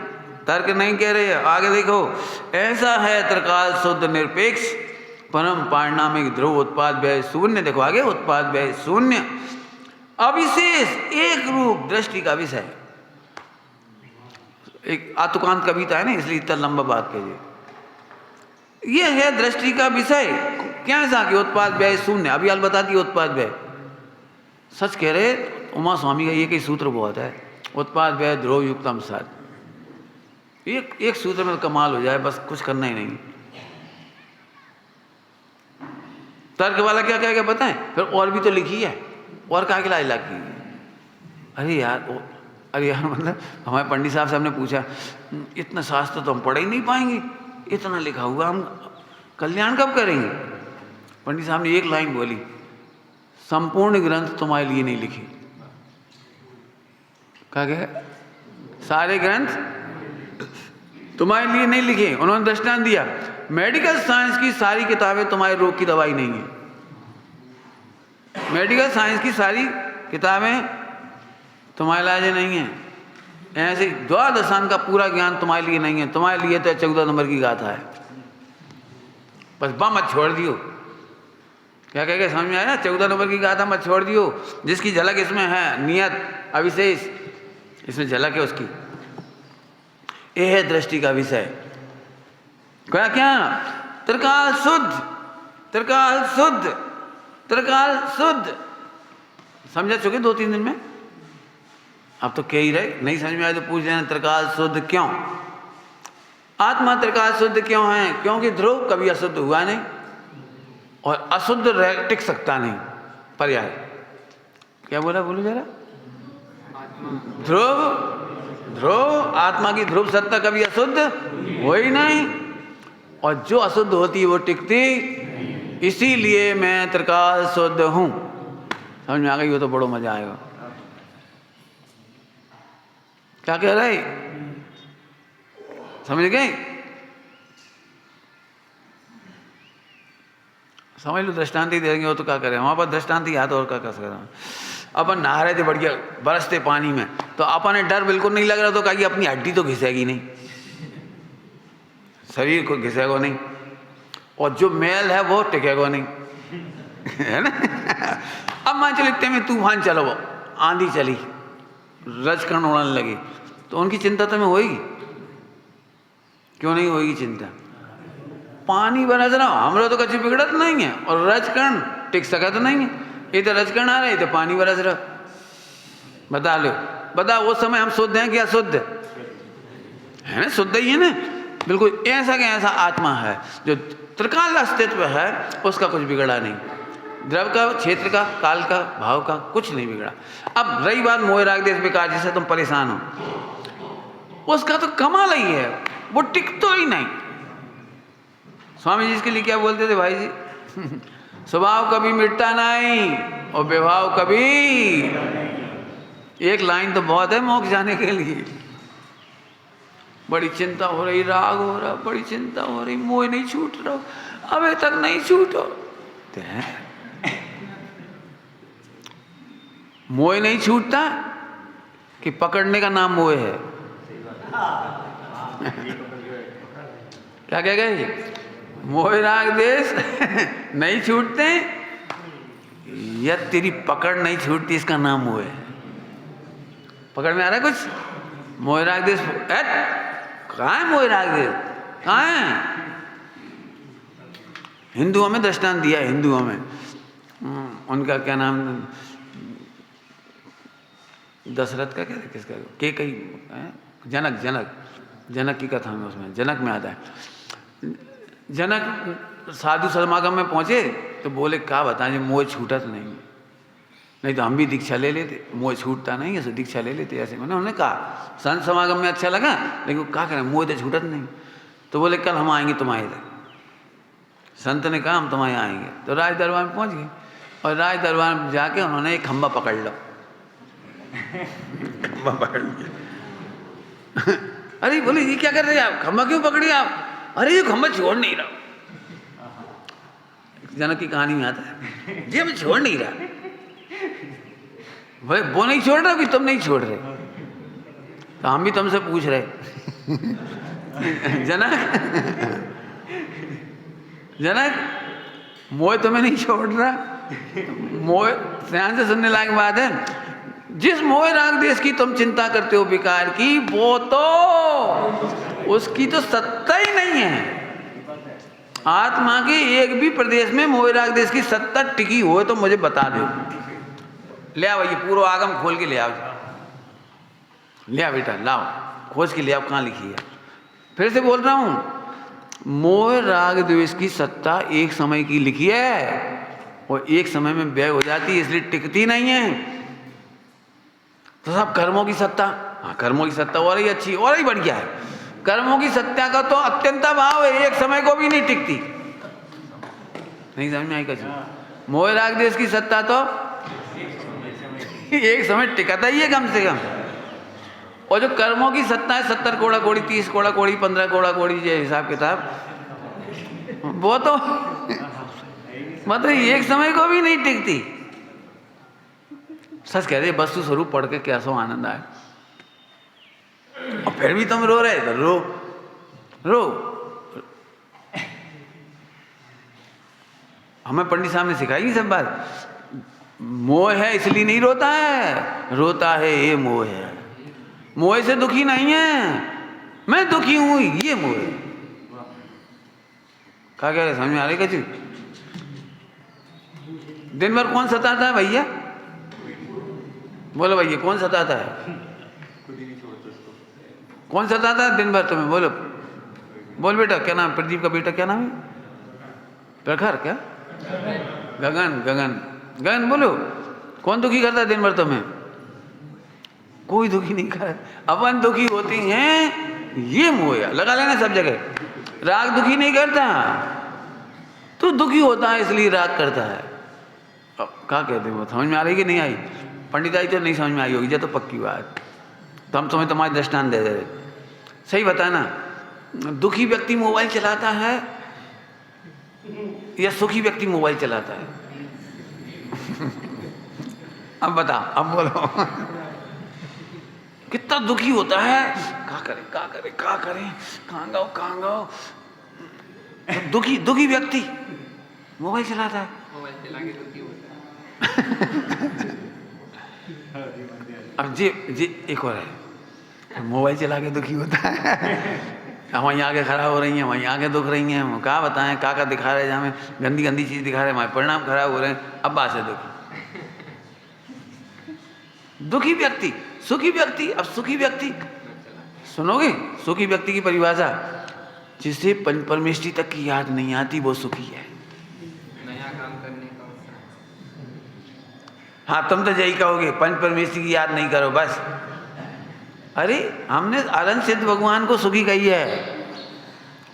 तर्क नहीं कह रहे, आगे देखो। ऐसा है त्रिकाल शुद्ध निरपेक्ष परम पारिणामिक ध्रुव उत्पाद व्यय शून्य। देखो आगे, उत्पाद व्यय शून्य अविशेष एक रूप दृष्टि का विषय। एक आतुकांत कविता है ना, इसलिए इतना लंबा बात कहिए। यह है दृष्टि का विषय। क्या ऐसा कि उत्पाद व्यय शून्य? अभी हाल बता दी उत्पाद व्यय। सच कह रहे, उमा स्वामी का एक ही सूत्र बहुत है, उत्पाद व्यय ध्रुव युक्तम साध। एक सूत्र में तो कमाल हो जाए, बस कुछ करना ही नहीं। तर्क वाला क्या कहेगा पता है? फिर और भी तो लिखी है, और क्या के लायक की? अरे यार मतलब हमारे पंडित साहब से हमने पूछा, इतना शास्त्र तो हम पढ़ ही नहीं पाएंगे, इतना लिखा हुआ हम कल्याण कब करेंगे? पंडित साहब ने एक लाइन बोली, संपूर्ण ग्रंथ तुम्हारे लिए नहीं लिखे। क्या कहे? सारे ग्रंथ तुम्हारे लिए नहीं लिखे। उन्होंने दृष्टांत दिया, मेडिकल साइंस की सारी किताबें तुम्हारे रोग की दवाई नहीं है। मेडिकल साइंस की सारी किताबें तुम्हारे इलाज नहीं है। ऐसे द्वादशान का पूरा ज्ञान तुम्हारे लिए नहीं है, तुम्हारे लिए तो 14 नंबर की गाथा है। बस बम मत छोड़ दियो। क्या कह के समझ में आया ना? 14 नंबर की गाथा मत छोड़ दियो, जिसकी झलक इसमें है, नियत अविशेष इसमें झलक है उसकी। यह है दृष्टि का विषय। क्या क्या? त्रिकाल शुद्ध, त्रिकाल शुद्ध, त्रिकाल शुद्ध। समझा चुके 2-3 दिन में? अब तो कह ही रहे, नहीं समझ में आए तो पूछ लेना, त्रिकाल शुद्ध क्यों? आत्मा त्रिकाल शुद्ध क्यों है? क्योंकि ध्रुव कभी अशुद्ध हुआ नहीं और अशुद्ध टिक सकता नहीं। पर्याय क्या बोला? बोलो जरा। ध्रुव आत्मा की ध्रुव सत्ता कभी अशुद्ध हो ही नहीं, और जो अशुद्ध होती है वो टिकती। इसीलिए मैं त्रिकाल शुद्ध हूं। समझ में आ गई हो तो बड़ो मजा आएगा। क्या कह रहे? समझ गए? समझ लो, दृष्टांत ही देंगे हो तो क्या करें? हमारे पास दृष्टांत ही याद और क्या कर सकते? अपन नहा रहे थे बढ़िया बरसते पानी में, तो अपन डर बिल्कुल नहीं लग रहा, तो कहा अपनी हड्डी तो घिसेगी नहीं, शरीर को घिसेगा नहीं, और जो मैल है वो टिकेगा नहीं, है ना? अब मान चलो इतने में तूफान चलो, आंधी चली, रजकण उड़ने लगी, तो उनकी चिंता तुम्हें होगी? क्यों नहीं होगी चिंता? पानी बरस रहा, हमारा तो कच्ची बिगड़त नहीं है, और रजकण टिक सका तो नहीं है। इधर रजकण आ रहे, इधर पानी बरस रहा। बता लो, बताओ उस समय हम शुद्ध हैं क्या? शुद्ध है ना? शुद्ध ही है ना, बिल्कुल। ऐसा क्या ऐसा आत्मा है जो त्रिकाल अस्तित्व है, उसका कुछ बिगड़ा नहीं। द्रव का, क्षेत्र का, काल का, भाव का कुछ नहीं बिगड़ा। अब रही बात मोह राग देश विकार जिससे तुम परेशान हो, उसका तो कमाल ही है, वो टिकतो ही नहीं। स्वामी जी इसके लिए क्या बोलते थे भाई जी? स्वभाव कभी मिटता नहीं और विभाव कभी। एक लाइन तो बहुत है मोक्ष जाने के लिए। बड़ी चिंता हो रही, राग हो रहा, बड़ी चिंता हो रही, मोह नहीं छूट रहा, अबे तक नहीं छूटो। मोह नहीं छूटता कि पकड़ने का नाम मोह है। क्या कह गए? मोह राग देश नहीं छूटते या तेरी पकड़ नहीं छूटती, इसका नाम मोह है। पकड़ में आ रहा है कुछ? मोह राग देश कहाँ है? मोह राग देश कहाँ है? हिंदुओं में दृष्टांत दिया, हिंदुओं में उनका क्या नाम, दशरथ का क्या, किसका, के कई, जनक, जनक, जनक की कथा में, उसमें जनक में आता है। जनक साधु समागम में पहुंचे तो बोले क्या बताएं, मोह छूटा तो नहीं तो हम भी दीक्षा ले लेते। मोह छूटता नहीं है तो दीक्षा ले लेते। ऐसे मैंने उन्होंने कहा, संत समागम में अच्छा लगा, लेकिन क्या करें, मोह तो छूटत नहीं। तो बोले कल हम आएंगे तुम्हारे इधर। संत ने कहा हम तुम्हारे आएंगे। तो राज दरबार में पहुंच गए और राज दरबार में जाके उन्होंने एक खंबा पकड़ लो। खंबा पकड़ लिया। अरे बोले ये क्या कर रहे हैं आप, खंबा क्यों पकड़ी आप? अरे ये खंबा छोड़ नहीं रहा। जनक की कहानी में आता है, ये मैं छोड़ नहीं रहा। भाई वो नहीं छोड़ रहा कि तुम नहीं छोड़ रहे, तो हम भी तुमसे पूछ रहे। जनक, जनक मोह तुम्हें नहीं छोड़ रहा। मोह ध्यान से सुनने लायक बात है। जिस मोह राग देश की तुम चिंता करते हो विकार की, वो तो उसकी तो सत्ता ही नहीं है। आत्मा के एक भी प्रदेश में मोह राग देश की सत्ता टिकी हो तो मुझे बता दो। ले आओ, ये पूरा आगम खोल के ले आओ, ले आओ बेटा, लाओ खोज के ले आओ, कहाँ लिखी है। फिर से बोल रहा हूं, मोह राग द्वेष की सत्ता एक समय की लिखी है और एक समय में व्यय हो जाती है, इसलिए टिकती नहीं है। तो सब कर्मों की सत्ता, हाँ कर्मों की सत्ता और ही अच्छी, और ही बढ़िया है। कर्मों की सत्ता का तो अत्यंत भाव है, एक समय को भी नहीं टिकती। नहीं समझ में आई कुछ? मोह राग देश की सत्ता तो एक समय टिकाता ही है कम से कम। और जो कर्मों की सत्ता है, 70 कोड़ा कोड़ी, 30 कोड़ा कोड़ी, 15 कोड़ा कोड़ी, ये हिसाब किताब, वो तो मतलब एक समय को भी नहीं टिकती। सच कह रहे, वस्तु स्वरूप पढ़ के क्या सो आनंद आए। और फिर भी तुम रो रहे, तो रो रो। हमें पंडित साहब ने सिखाई सब बात। मोह है इसलिए नहीं रोता है, रोता है ये मोह है। मोह से दुखी नहीं है, मैं दुखी हूं, ये मोह है। क्या कह रहे, समझ में आ रही क्या चीज? दिन भर कौन सताता है भैया? बोलो भैया, कौन सताता है? कौन सताता है दिन भर तुम्हें? बोलो, बोल बेटा, क्या नाम? प्रदीप का बेटा क्या नाम है? प्रखर क्या? गगन, गगन, गगन बोलो, कौन दुखी करता है दिन भर तुम्हें? कोई दुखी नहीं कर। अपन दुखी होती हैं, ये मोह लगा लेना सब जगह। राग दुखी नहीं करता, तो दुखी होता है इसलिए राग करता है। क्या कहते हो, समझ में आ रही कि नहीं आई? पंडिताई तो नहीं समझ में आई होगी, जब तो पक्की बात। तो हम तुम्हें तुम्हारे दृष्टांत दे दे। सही बताना, दुखी व्यक्ति मोबाइल चलाता है या सुखी व्यक्ति मोबाइल चलाता है? अब बताओ, अब बोलो। कितना दुखी होता है, क्या करे, क्या करे, क्या करे, कहाँ गाओ, कहाँ गाओ। तो दुखी व्यक्ति मोबाइल चलाता है, मोबाइल चला के दुखी होता है। अब जी एक और है, मोबाइल चला के दुखी होता है। हमारी आंखें खराब हो रही हैं, हमारी आंखें दुख रही हैं, हम क्या बताएं, क्या दिखा रहे हैं, हमें गंदी गंदी चीज़ दिखा रहे हैं, हमारे परिणाम खराब हो रहे हैं। अब बात है दुखी व्यक्ति, सुखी व्यक्ति। अब सुखी व्यक्ति सुनोगे, सुखी व्यक्ति की परिभाषा, जिसे परमेष्टि तक की याद नहीं आती वो सुखी है। नया काम करने का हाँ तुम तो यही कहोगे पंच परमेष्ठी की याद नहीं करो बस। अरे हमने अनंत सिद्ध भगवान को सुखी कही है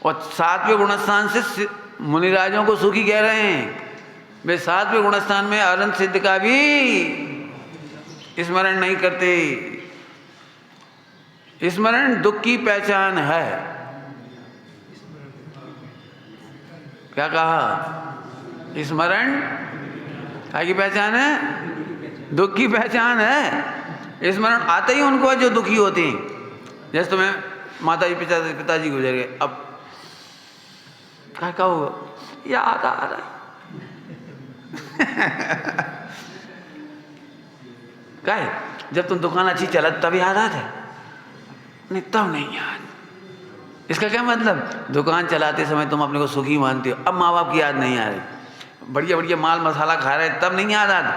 और सातवें गुणस्थान से मुनिराजों को सुखी कह रहे हैं। वे सातवें गुणस्थान में अनंत सिद्ध का भी स्मरण नहीं करते। स्मरण दुख की पहचान है। क्या कहा? स्मरण क्या की पहचान है? दुख की पहचान है। स्मरण आते ही उनको है जो दुखी होते हैं। जैसे तुम्हें माता जी पिताजी गुजर गए, अब क्या कहोगे? याद आ रहा है। क्या है? जब तुम दुकान अच्छी चला तब याद आता है? नहीं तब नहीं याद। इसका क्या मतलब? दुकान चलाते समय तुम अपने को सुखी मानते हो, अब माँ बाप की याद नहीं आ रही, बढ़िया बढ़िया माल मसाला खा रहे तब नहीं याद आता,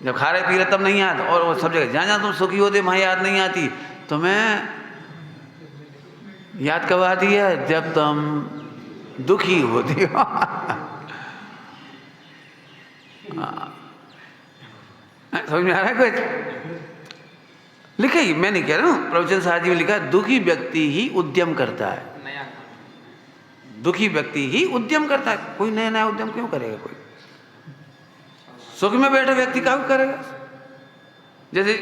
जब खा रहे पी रहे तब नहीं याद, और सब जगह जहाँ जहाँ तुम सुखी होते वहाँ याद नहीं आती। तुम्हें याद कब आती है? जब तुम दुखी होते हो। समझ में आ रहा है कुछ? लिखा ही, मैं नहीं कह रहा हूँ, प्रवचन साहब जी में लिखा है, दुखी व्यक्ति ही उद्यम करता है। दुखी व्यक्ति ही उद्यम करता है। कोई नया नया उद्यम क्यों करेगा? कोई सुख में बैठा व्यक्ति क्या करेगा? जैसे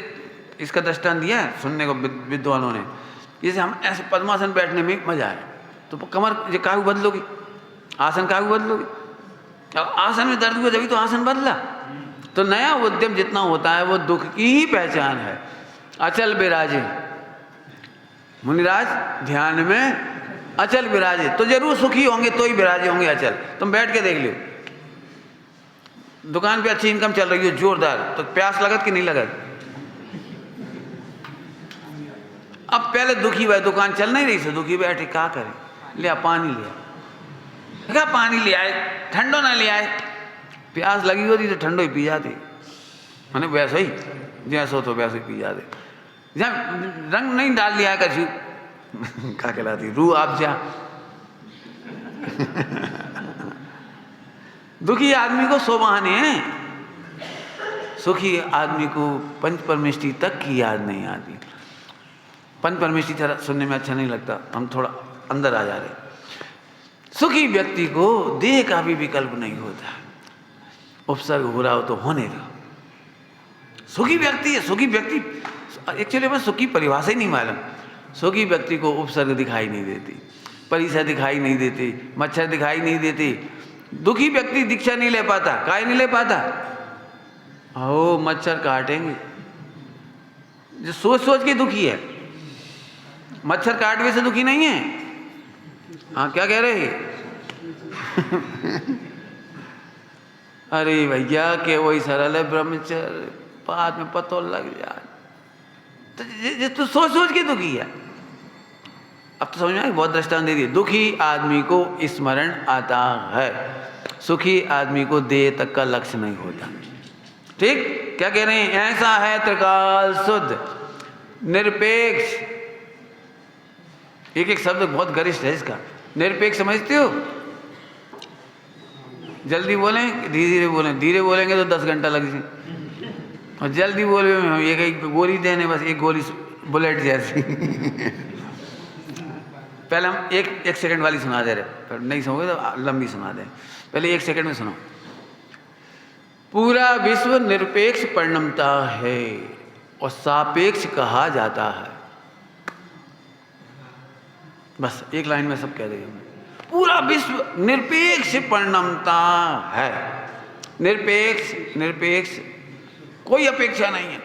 इसका दृष्टांत दिया है सुनने को विद्वानों ने, जैसे हम ऐसे पद्मासन बैठने में मजा आए तो कमर ये काहू बदलोगी, आसन काहू बदलोगी। अब आसन में दर्द हुआ जब तो आसन बदला। तो नया उद्यम जितना होता है वो दुख की ही पहचान है। अचल विराजे, मुनिराज ध्यान में अचल विराजे, तो जरूर सुखी होंगे तो ही विराजे होंगे अचल। तुम बैठ के देख लो, दुकान पे अच्छी इनकम चल रही हो जोरदार, तो प्यास लगत कि नहीं लगत? अब पहले दुखी हुआ, दुकान चल नहीं रही से दुखी बैठे, क्या करे? लिया पानी, लिया क्या पानी ले आए, ठंडो ना ले आए। प्यास लगी होती तो ठंडो ही पी जाते, मैंने वैसा ही जैसा हो तो वैसे ही पी जाते। जब रंग नहीं डाल लिया कछु क्या कहलाती रूह आप जा। दुखी आदमी को सो बहाने हैं, सुखी आदमी को पंच परमेष्ठी तक की याद नहीं आती। पंच परमेष्ठी थोड़ा सुनने में अच्छा नहीं लगता, हम थोड़ा अंदर आ जा रहे। सुखी व्यक्ति को देह का भी विकल्प नहीं होता, उपसर्ग हो रहा हो तो होने दो। सुखी व्यक्ति है, सुखी व्यक्ति एक्चुअली मैं सुखी परिभाषा ही नहीं मालूम। सुखी व्यक्ति को उपसर्ग दिखाई नहीं देती, परिसर दिखाई नहीं देती, मच्छर दिखाई नहीं देती। दुखी व्यक्ति दीक्षा नहीं ले पाता, काय नहीं ले पाता? ओ मच्छर काटेंगे, जो सोच सोच के दुखी है। मच्छर काटने से दुखी नहीं है। हाँ क्या कह रहे हैं? अरे भैया के वही सरल है ब्रह्मचर्य, बाद में पतो लग जाए। तो सोच सोच के दुखी है। अब तो समझ में आया, बहुत दृष्टांत दे दिए। दुखी आदमी को स्मरण आता है, सुखी आदमी को देह तक का लक्ष्य नहीं होता। ठीक? क्या कह रहे हैं? ऐसा है त्रिकाल शुद्ध निरपेक्ष। एक एक शब्द बहुत गरिष्ठ है इसका। निरपेक्ष समझते हो? जल्दी बोलें धीरे धीरे बोलें, धीरे बोलेंगे तो 10 घंटा लग जाए, और जल्दी बोले हम एक गोली देने, बस एक गोली बुलेट जैसी। पहले हम एक सेकंड वाली सुना दे रहे, फिर नहीं सुनोगे तो लंबी सुना दे। पहले 1 सेकंड में सुनो। पूरा विश्व निरपेक्ष परिणमता है और सापेक्ष कहा जाता है। बस एक लाइन में सब कह देंगे। पूरा विश्व निरपेक्ष परिणमता है। निरपेक्ष, निरपेक्ष, कोई अपेक्षा नहीं है।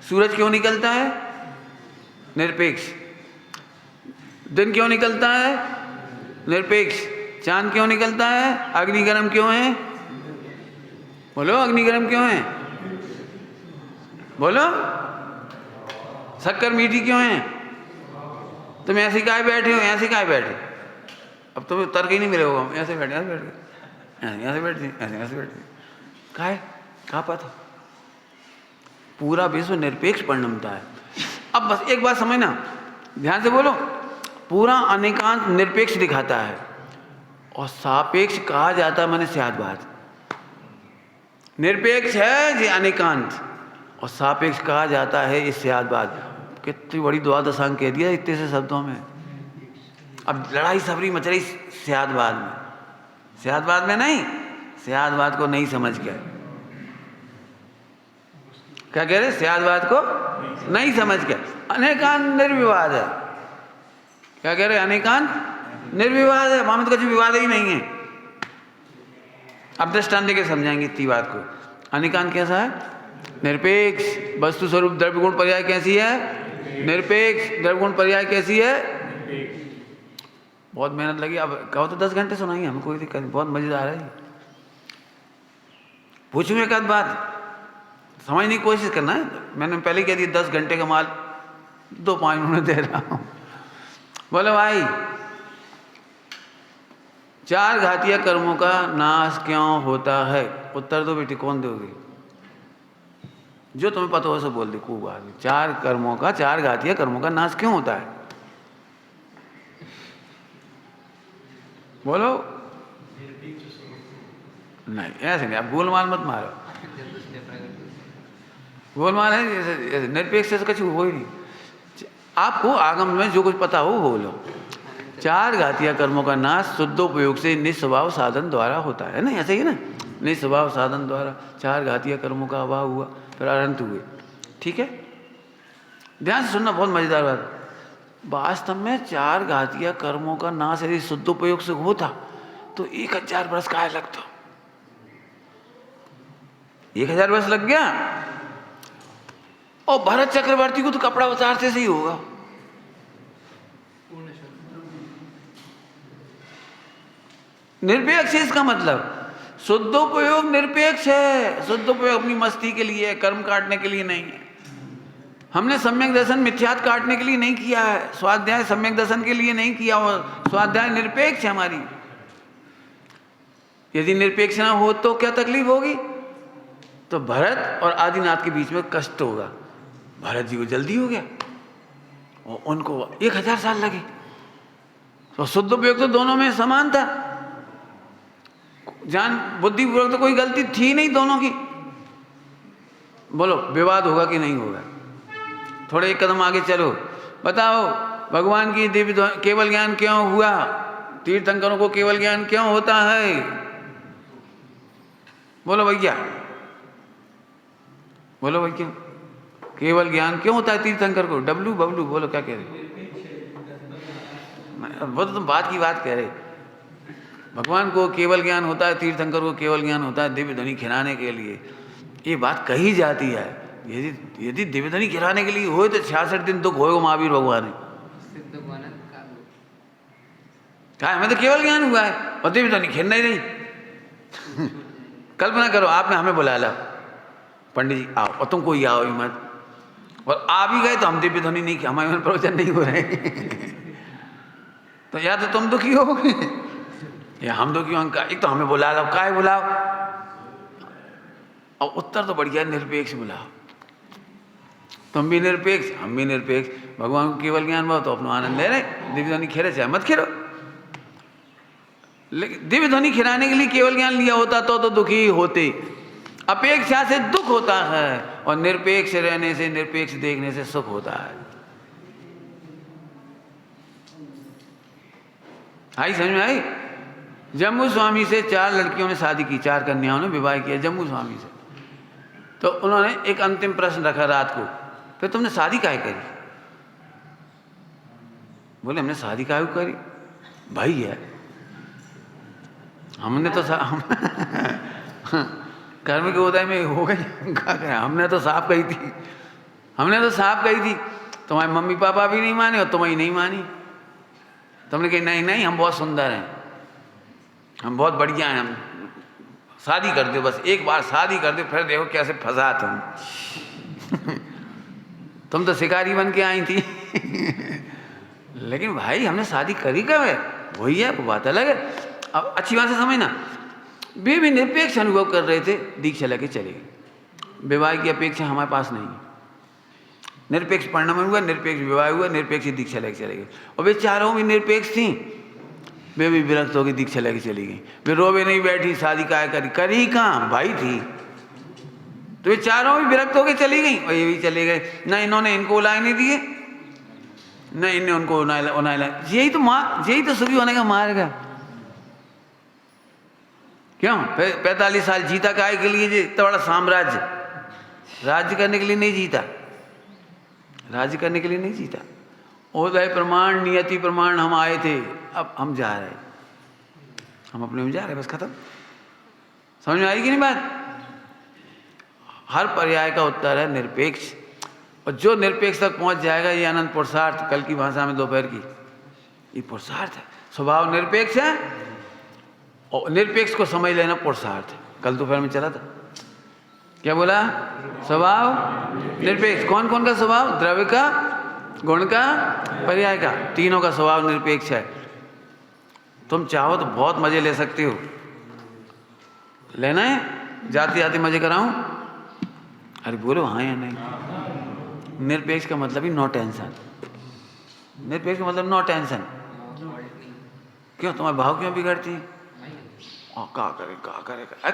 सूरज क्यों निकलता है? निरपेक्ष। दिन क्यों निकलता है? निरपेक्ष। चांद क्यों निकलता है? अग्नि गर्म क्यों है? बोलो अग्नि गर्म क्यों है? बोलो शक्कर मीठी क्यों है? तुम ऐसे काहे बैठे हो? ऐसे काहे बैठे? अब तुम्हें तर्क ही नहीं मिलेगा। ऐसे बैठे, ऐसे बैठ गए, ऐसे बैठे, ऐसे बैठे, काहे? कहाँ पता? पूरा विश्व निरपेक्ष परिणमता है। अब बस एक बात समझना, ध्यान से बोलो। पूरा अनेकांत निरपेक्ष दिखाता है और सापेक्ष कहा जाता है, मैंने स्याद बात। निरपेक्ष है ये अनेकांत, और सापेक्ष कहा जाता है ये स्यादवाद। कितनी बड़ी द्वादशांग कह दिया इतने से शब्दों में। अब लड़ाई सबरी मच रही स्यादवाद में, स्यादवाद में नहीं, स्यादवाद को नहीं समझ के। क्या कह रहे? स्यादवाद को नहीं समझ के। अनेकांत निर्विवाद है। क्या कह रहे? अनेकांत निर्विवाद है, वहां में तो कुछ विवाद ही नहीं है। अब दृष्टांत देके समझाएंगे इतनी बात को। अनेकांत कैसा है? निरपेक्ष। वस्तु स्वरूप द्रव्य गुण पर्याय कैसी है? निरपेक्ष। द्रव्य गुण पर्याय कैसी है? बहुत मेहनत लगी। अब कहो तो 10 घंटे सुनाएंगे, हमें कोई दिक्कत नहीं, बहुत मजेदार है। पूछूं एक आध बात, समझने की कोशिश करना है। मैंने पहले कह दिया 10 घंटे का माल 2 पॉइंट में दे रहा हूं। बोले भाई 4 घातीय कर्मों का नाश क्यों होता है? उत्तर दो बेटी, कौन दोगे? जो तुम्हें पता हो सो बोल दे, खूब आदमी। 4 कर्मों का, 4 घातीय कर्मों का नाश क्यों होता है? बोलो। नहीं ऐसे नहीं, आप गोलमाल मत मारो। गोलमाल है जैसे निरपेक्ष से कुछ हो ही नहीं। आपको आगम में जो कुछ पता हो वो बोलो। 4 घातीय कर्मों का नाश शुद्धोपयोग से निस्वभाव साधन द्वारा होता है ना, ऐसे ही ना, निस्वभाव साधन द्वारा 4 घातीय कर्मों का अभाव हुआ, फिर अनंत हुए। ठीक है, ध्यान से सुनना, बहुत मजेदार बात। वास्तव में 4 घातीय कर्मों का नाश यदि शुद्धोपयोग से होता तो 1000 वर्ष का लगता। 1000 वर्ष लग गया, और भरत चक्रवर्ती को तो कपड़ा उतारते से ही होगा। निरपेक्ष है इसका मतलब। शुद्धोपयोग निरपेक्ष है। शुद्धोपयोग अपनी मस्ती के लिए, कर्म काटने के लिए नहीं है। हमने सम्यक दर्शन मिथ्यात काटने के लिए नहीं किया है। स्वाध्याय सम्यक दर्शन के लिए नहीं किया, और स्वाध्याय निरपेक्ष है हमारी। यदि निरपेक्ष ना हो तो क्या तकलीफ होगी? तो भरत और आदिनाथ के बीच में कष्ट होगा। भरत जी को जल्दी हो गया और उनको 1000 साल लगे। तो शुद्ध उपयोग तो दोनों में समान था। जान बुद्धिपूर्वक तो कोई गलती थी नहीं दोनों की। बोलो विवाद होगा कि नहीं होगा? थोड़े एक कदम आगे चलो, बताओ भगवान की दिव्य केवल ज्ञान क्यों हुआ? तीर्थंकरों को केवल ज्ञान क्यों होता है? बोलो भैया, बोलो भैया, केवल ज्ञान क्यों होता है तीर्थंकर को? डब्लू बबलू बोलो, क्या कह रहे? वो तो तुम बात की बात कह रहे। भगवान को केवल ज्ञान होता है, तीर्थंकर को केवल ज्ञान होता है दिव्य ध्वनि खिलाने के लिए। ये बात कही जाती है। यदि दिव्य ध्वनि खिलाने के लिए हो तो 66 दिन दुख होएगा महावीर भगवान ने। क्या हमें तो केवल ज्ञान हुआ है और दिव्य ध्वनि खिलना ही नहीं। कल्पना करो आपने हमें बुला ला, पंडित जी आओ, और तुम कोई आओ ही मत, और आ भी गए तो हम दिव्य ध्वनि नहीं, हमारे मन प्रवचन नहीं हो रहे। तो या तो तुम दुखी हो या हम दुखी हो। एक तो हमें बुला लो, काय बुलाओ? और उत्तर तो बढ़िया, निरपेक्ष बुलाओ। तुम भी निरपेक्ष, हम भी निरपेक्ष। भगवान को केवल ज्ञान भाव तो अपना आनंद ले रहे। दिव्य ध्वनि खेले चाहे मत खेलो, लेकिन दिव्य ध्वनि खिलाने के लिए केवल ज्ञान लिया होता तो दुखी होते। अपेक्षा से दुख होता है, और निरपेक्ष रहने से, निरपेक्ष देखने से सुख होता है। आई समझ में आई? जम्मू स्वामी से 4 लड़कियों ने शादी की, 4 कन्याओं ने विवाह किया जम्मू स्वामी से। तो उन्होंने एक अंतिम प्रश्न रखा रात को, फिर तुमने शादी काहे करी? बोले हमने शादी काहे करी? भाई है, हमने तो कर्म के उदय में हो गई। हमने तो साफ कही थी, हमने तो साफ कही थी। तुम्हारे मम्मी पापा भी नहीं माने और तुम्हें नहीं मानी। तुमने कही नहीं नहीं हम बहुत सुंदर हैं, हम बहुत बढ़िया हैं, हम शादी कर दो, बस एक बार शादी कर दो, फिर देखो कैसे फंसा तुम। तुम तो शिकारी बन के आई थी। लेकिन भाई हमने शादी करी कब है? वही है, वो बात अलग है। अब अच्छी बात से समझना, वे भी निरपेक्ष अनुभव कर रहे थे, दीक्षा लेके चले गए। विवाह की अपेक्षा हमारे पास नहीं है। निरपेक्ष परिणाम हुआ, निरपेक्ष विवाह हुआ, निरपेक्ष दीक्षा लेके चले गए। और वे चारों भी निरपेक्ष थी, वे भी विरक्त होकर दीक्षा लेके चली गई। वे रोवे नहीं बैठी, शादी काहे करी? करी कहाँ? भाई थी, तो ये चारों भी विरक्त होके चली गई और ये भी चले गए। न इन्होंने इनको उलाए नहीं दिए, न इनने उनको उलाए। यही तो सुखी होने का मार्ग है। क्यों 45 साल जीता काय के लिए? जी इतना बड़ा साम्राज्य राज्य करने के लिए नहीं जीता, राज्य करने के लिए नहीं जीता। उदय प्रमाण नियति प्रमाण हम आए थे, अब हम जा रहे हैं, हम अपने में जा रहे हैं, बस खत्म। समझ में आएगी नहीं बात? हर पर्याय का उत्तर है निरपेक्ष, और जो निरपेक्ष तक पहुंच जाएगा, ये अनंत पुरुषार्थ, कल की भाषा में दोपहर की, ये पुरुषार्थ है। स्वभाव निरपेक्ष है और निरपेक्ष को समझ लेना पुरुषार्थ है। कल दोपहर में चला था, क्या बोला? स्वभाव निरपेक्ष। कौन कौन का स्वभाव? द्रव्य का, गुण का, पर्याय का, तीनों का स्वभाव निरपेक्ष है। तुम चाहो तो बहुत मजे ले सकते हो। लेना है? जाते जाते मजे कराऊं? अरे बोलो हाँ या नहीं। निरपेक्ष का मतलब ही नो टेंशन। निरपेक्ष का मतलब नो टेंशन। क्यों तुम्हारे भाव क्यों बिगड़ती है?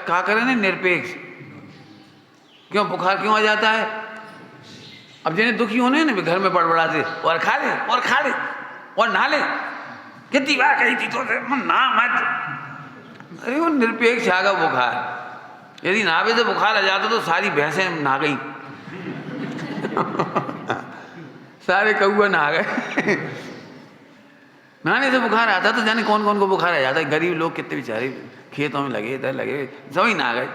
क्या करे नहीं निरपेक्ष। क्यों बुखार क्यों आ जाता है? अब जिन्हें दुखी होने ना घर में बड़बड़ाते, और खा ले और खा ले और नहा ले, कितनी बार कही थी तो ना मत। अरे वो निरपेक्ष आ गया बुखार। यदि नहावे से बुखार आ जाता तो सारी भैंसें नहा गई सारे कौआ नहा गए नहाने से बुखार आता तो जाने कौन कौन को बुखार आ जाता है। गरीब लोग कितने बेचारे खेतों में लगे, इधर लगे, सभी नहा गए।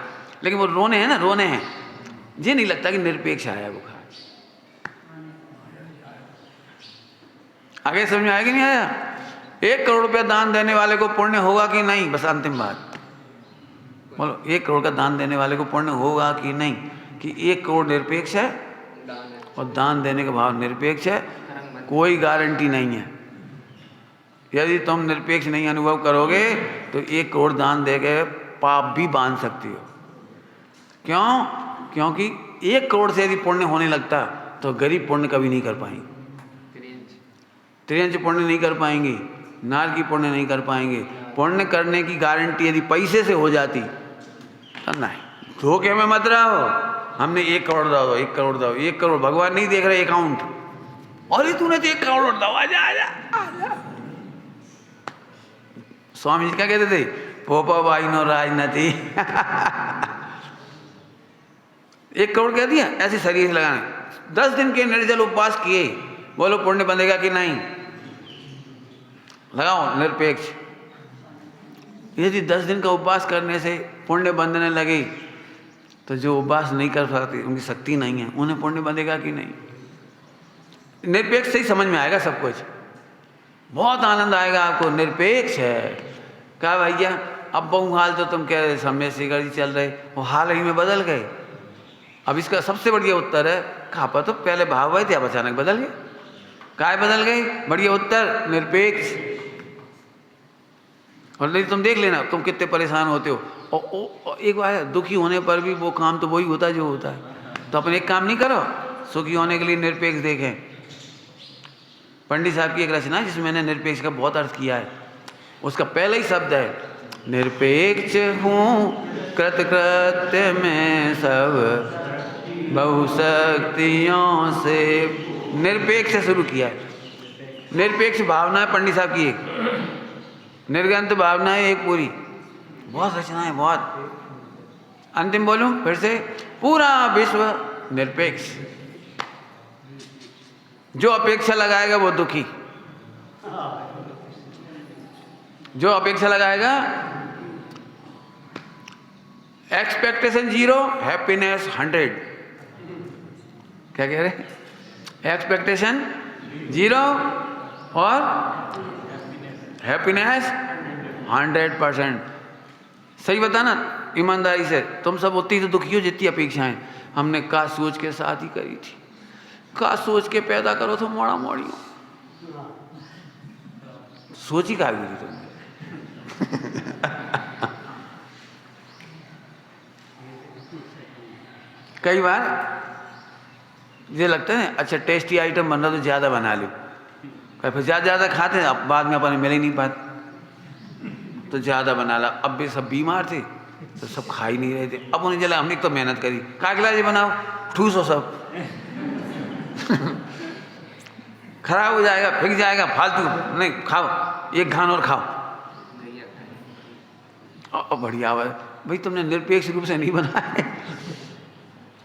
लेकिन वो रोने हैं ना, रोने हैं, ये नहीं लगता कि निरपेक्ष आया बुखार। आगे समझ में आया कि नहीं आया? 1 करोड़ रुपया दान देने वाले को पुण्य होगा कि नहीं? बस अंतिम बात बोलो, 1 करोड़ का दान देने वाले को पुण्य होगा कि नहीं? कि 1 करोड़ निरपेक्ष है और दान देने का भाव निरपेक्ष है, कोई गारंटी नहीं है। यदि तुम निरपेक्ष नहीं अनुभव करोगे तो 1 करोड़ दान देके पाप भी बांध सकती हो। क्यों? क्योंकि 1 करोड़ से यदि पुण्य होने लगता तो गरीब पुण्य कभी नहीं कर पाएंगे, त्रियंच पुण्य नहीं कर पाएंगे, नार की पुण्य नहीं कर पाएंगे। पुण्य करने की गारंटी यदि पैसे से हो जाती तो नहीं। धोखे में मत रहो, हमने 1 करोड़ दो, 1 करोड़ दो, 1 करोड़। भगवान नहीं देख रहे अकाउंट, और तूने तो 1 करोड़ दो, आजा आजा आजा। स्वामी जी क्या कहते थे? पोपा भाई नो राजनीति 1 करोड़ कह दिया, ऐसे शरीर से लगाने। 10 दिन के निर्जल उपवास किए, बोलो पुण्य बंधेगा कि नहीं? लगाओ निरपेक्ष। यदि 10 दिन का उपवास करने से पुण्य बंधने लगे तो जो उपवास नहीं कर सकते, उनकी शक्ति नहीं है, उन्हें पुण्य बंधेगा कि नहीं? निरपेक्ष से ही समझ में आएगा सब कुछ, बहुत आनंद आएगा आपको। निरपेक्ष है। क्या भैया अब बहु हाल तो तुम कह रहे समय शेखर जी चल रहे, वो हाल ही में बदल गए। अब इसका सबसे बढ़िया उत्तर है, खापा तो पहले भाव हुए थे, अब अचानक बदल गए। काय बदल गए? बढ़िया उत्तर निरपेक्ष। और नहीं तुम देख लेना तुम कितने परेशान होते हो, और एक बार दुखी होने पर भी वो काम तो वही होता है जो होता है। तो अपने एक काम नहीं करो, सुखी होने के लिए निरपेक्ष देखें। पंडित साहब की एक रचना है जिसमें मैंने निरपेक्ष का बहुत अर्थ किया है। उसका पहला ही शब्द है निरपेक्ष हूँ कृतकृत्य में सब बहुशक्तियों से। निरपेक्ष से शुरू किया है। निरपेक्ष भावना है पंडित साहब की एक, निर्गंत भावना है एक पूरी, बहुत रचना है बहुत। अंतिम बोलूं फिर से, पूरा विश्व निरपेक्ष। जो अपेक्षा लगाएगा वो दुखी, जो अपेक्षा लगाएगा एक्सपेक्टेशन 0, हैप्पीनेस 100। क्या कह रहे? एक्सपेक्टेशन 0 और हैप्पीनेस 100%। सही बताना ईमानदारी से। तुम सब उतनी तो दुखी हो जितनी अपेक्षाएं हमने का सोच के साथ ही करी थी। का सोच के पैदा करो तो मोड़ा मोड़ी हो, सोची का भी थी तुमने कई बार ये लगता है अच्छा टेस्टी आइटम बन रहा तो ज़्यादा बना लो, फिर ज़्यादा खाते हैं, अब बाद में अपने मिल ही नहीं पाते तो ज़्यादा बना ला। अब भी सब बीमार थे, तो सब खा ही नहीं रहे थे। अब उन्हें चला, हमने तो मेहनत करी, का गिला जी बनाओ, ठूस हो सब खराब हो जाएगा, फेंक जाएगा, फालतू नहीं, खाओ एक घान और खाओ। और बढ़िया है भाई, तुमने निरपेक्ष रूप से नहीं बनाया है।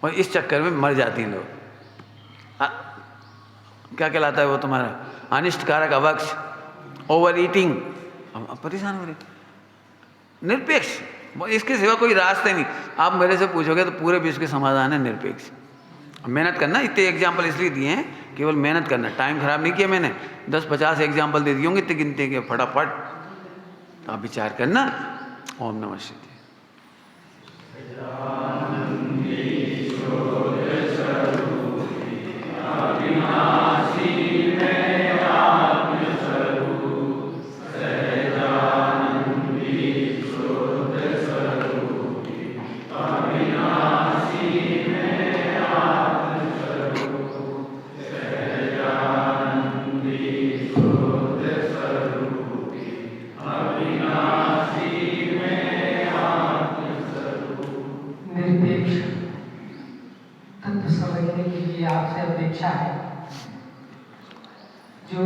और इस चक्कर में मर जाती हैं लोग। क्या कहलाता है वो तुम्हारा, अनिष्टकारक अवक्ष, ओवर ईटिंग, अब परेशान हो रहे। निरपेक्ष, इसके सिवा कोई रास्ता नहीं। आप मेरे से पूछोगे तो पूरे विश्व के समाधान है निरपेक्ष। मेहनत करना, इतने एग्जाम्पल इसलिए दिए हैं, केवल मेहनत करना। टाइम खराब नहीं किया मैंने, 10-50 एग्जाम्पल दे दिए होंगे इतने गिनते के फटाफट। तो आप विचार करना। ओम नमः शिवाय। निरपेक्ष तत्व समझने के लिए आपसे अपेक्षा है जो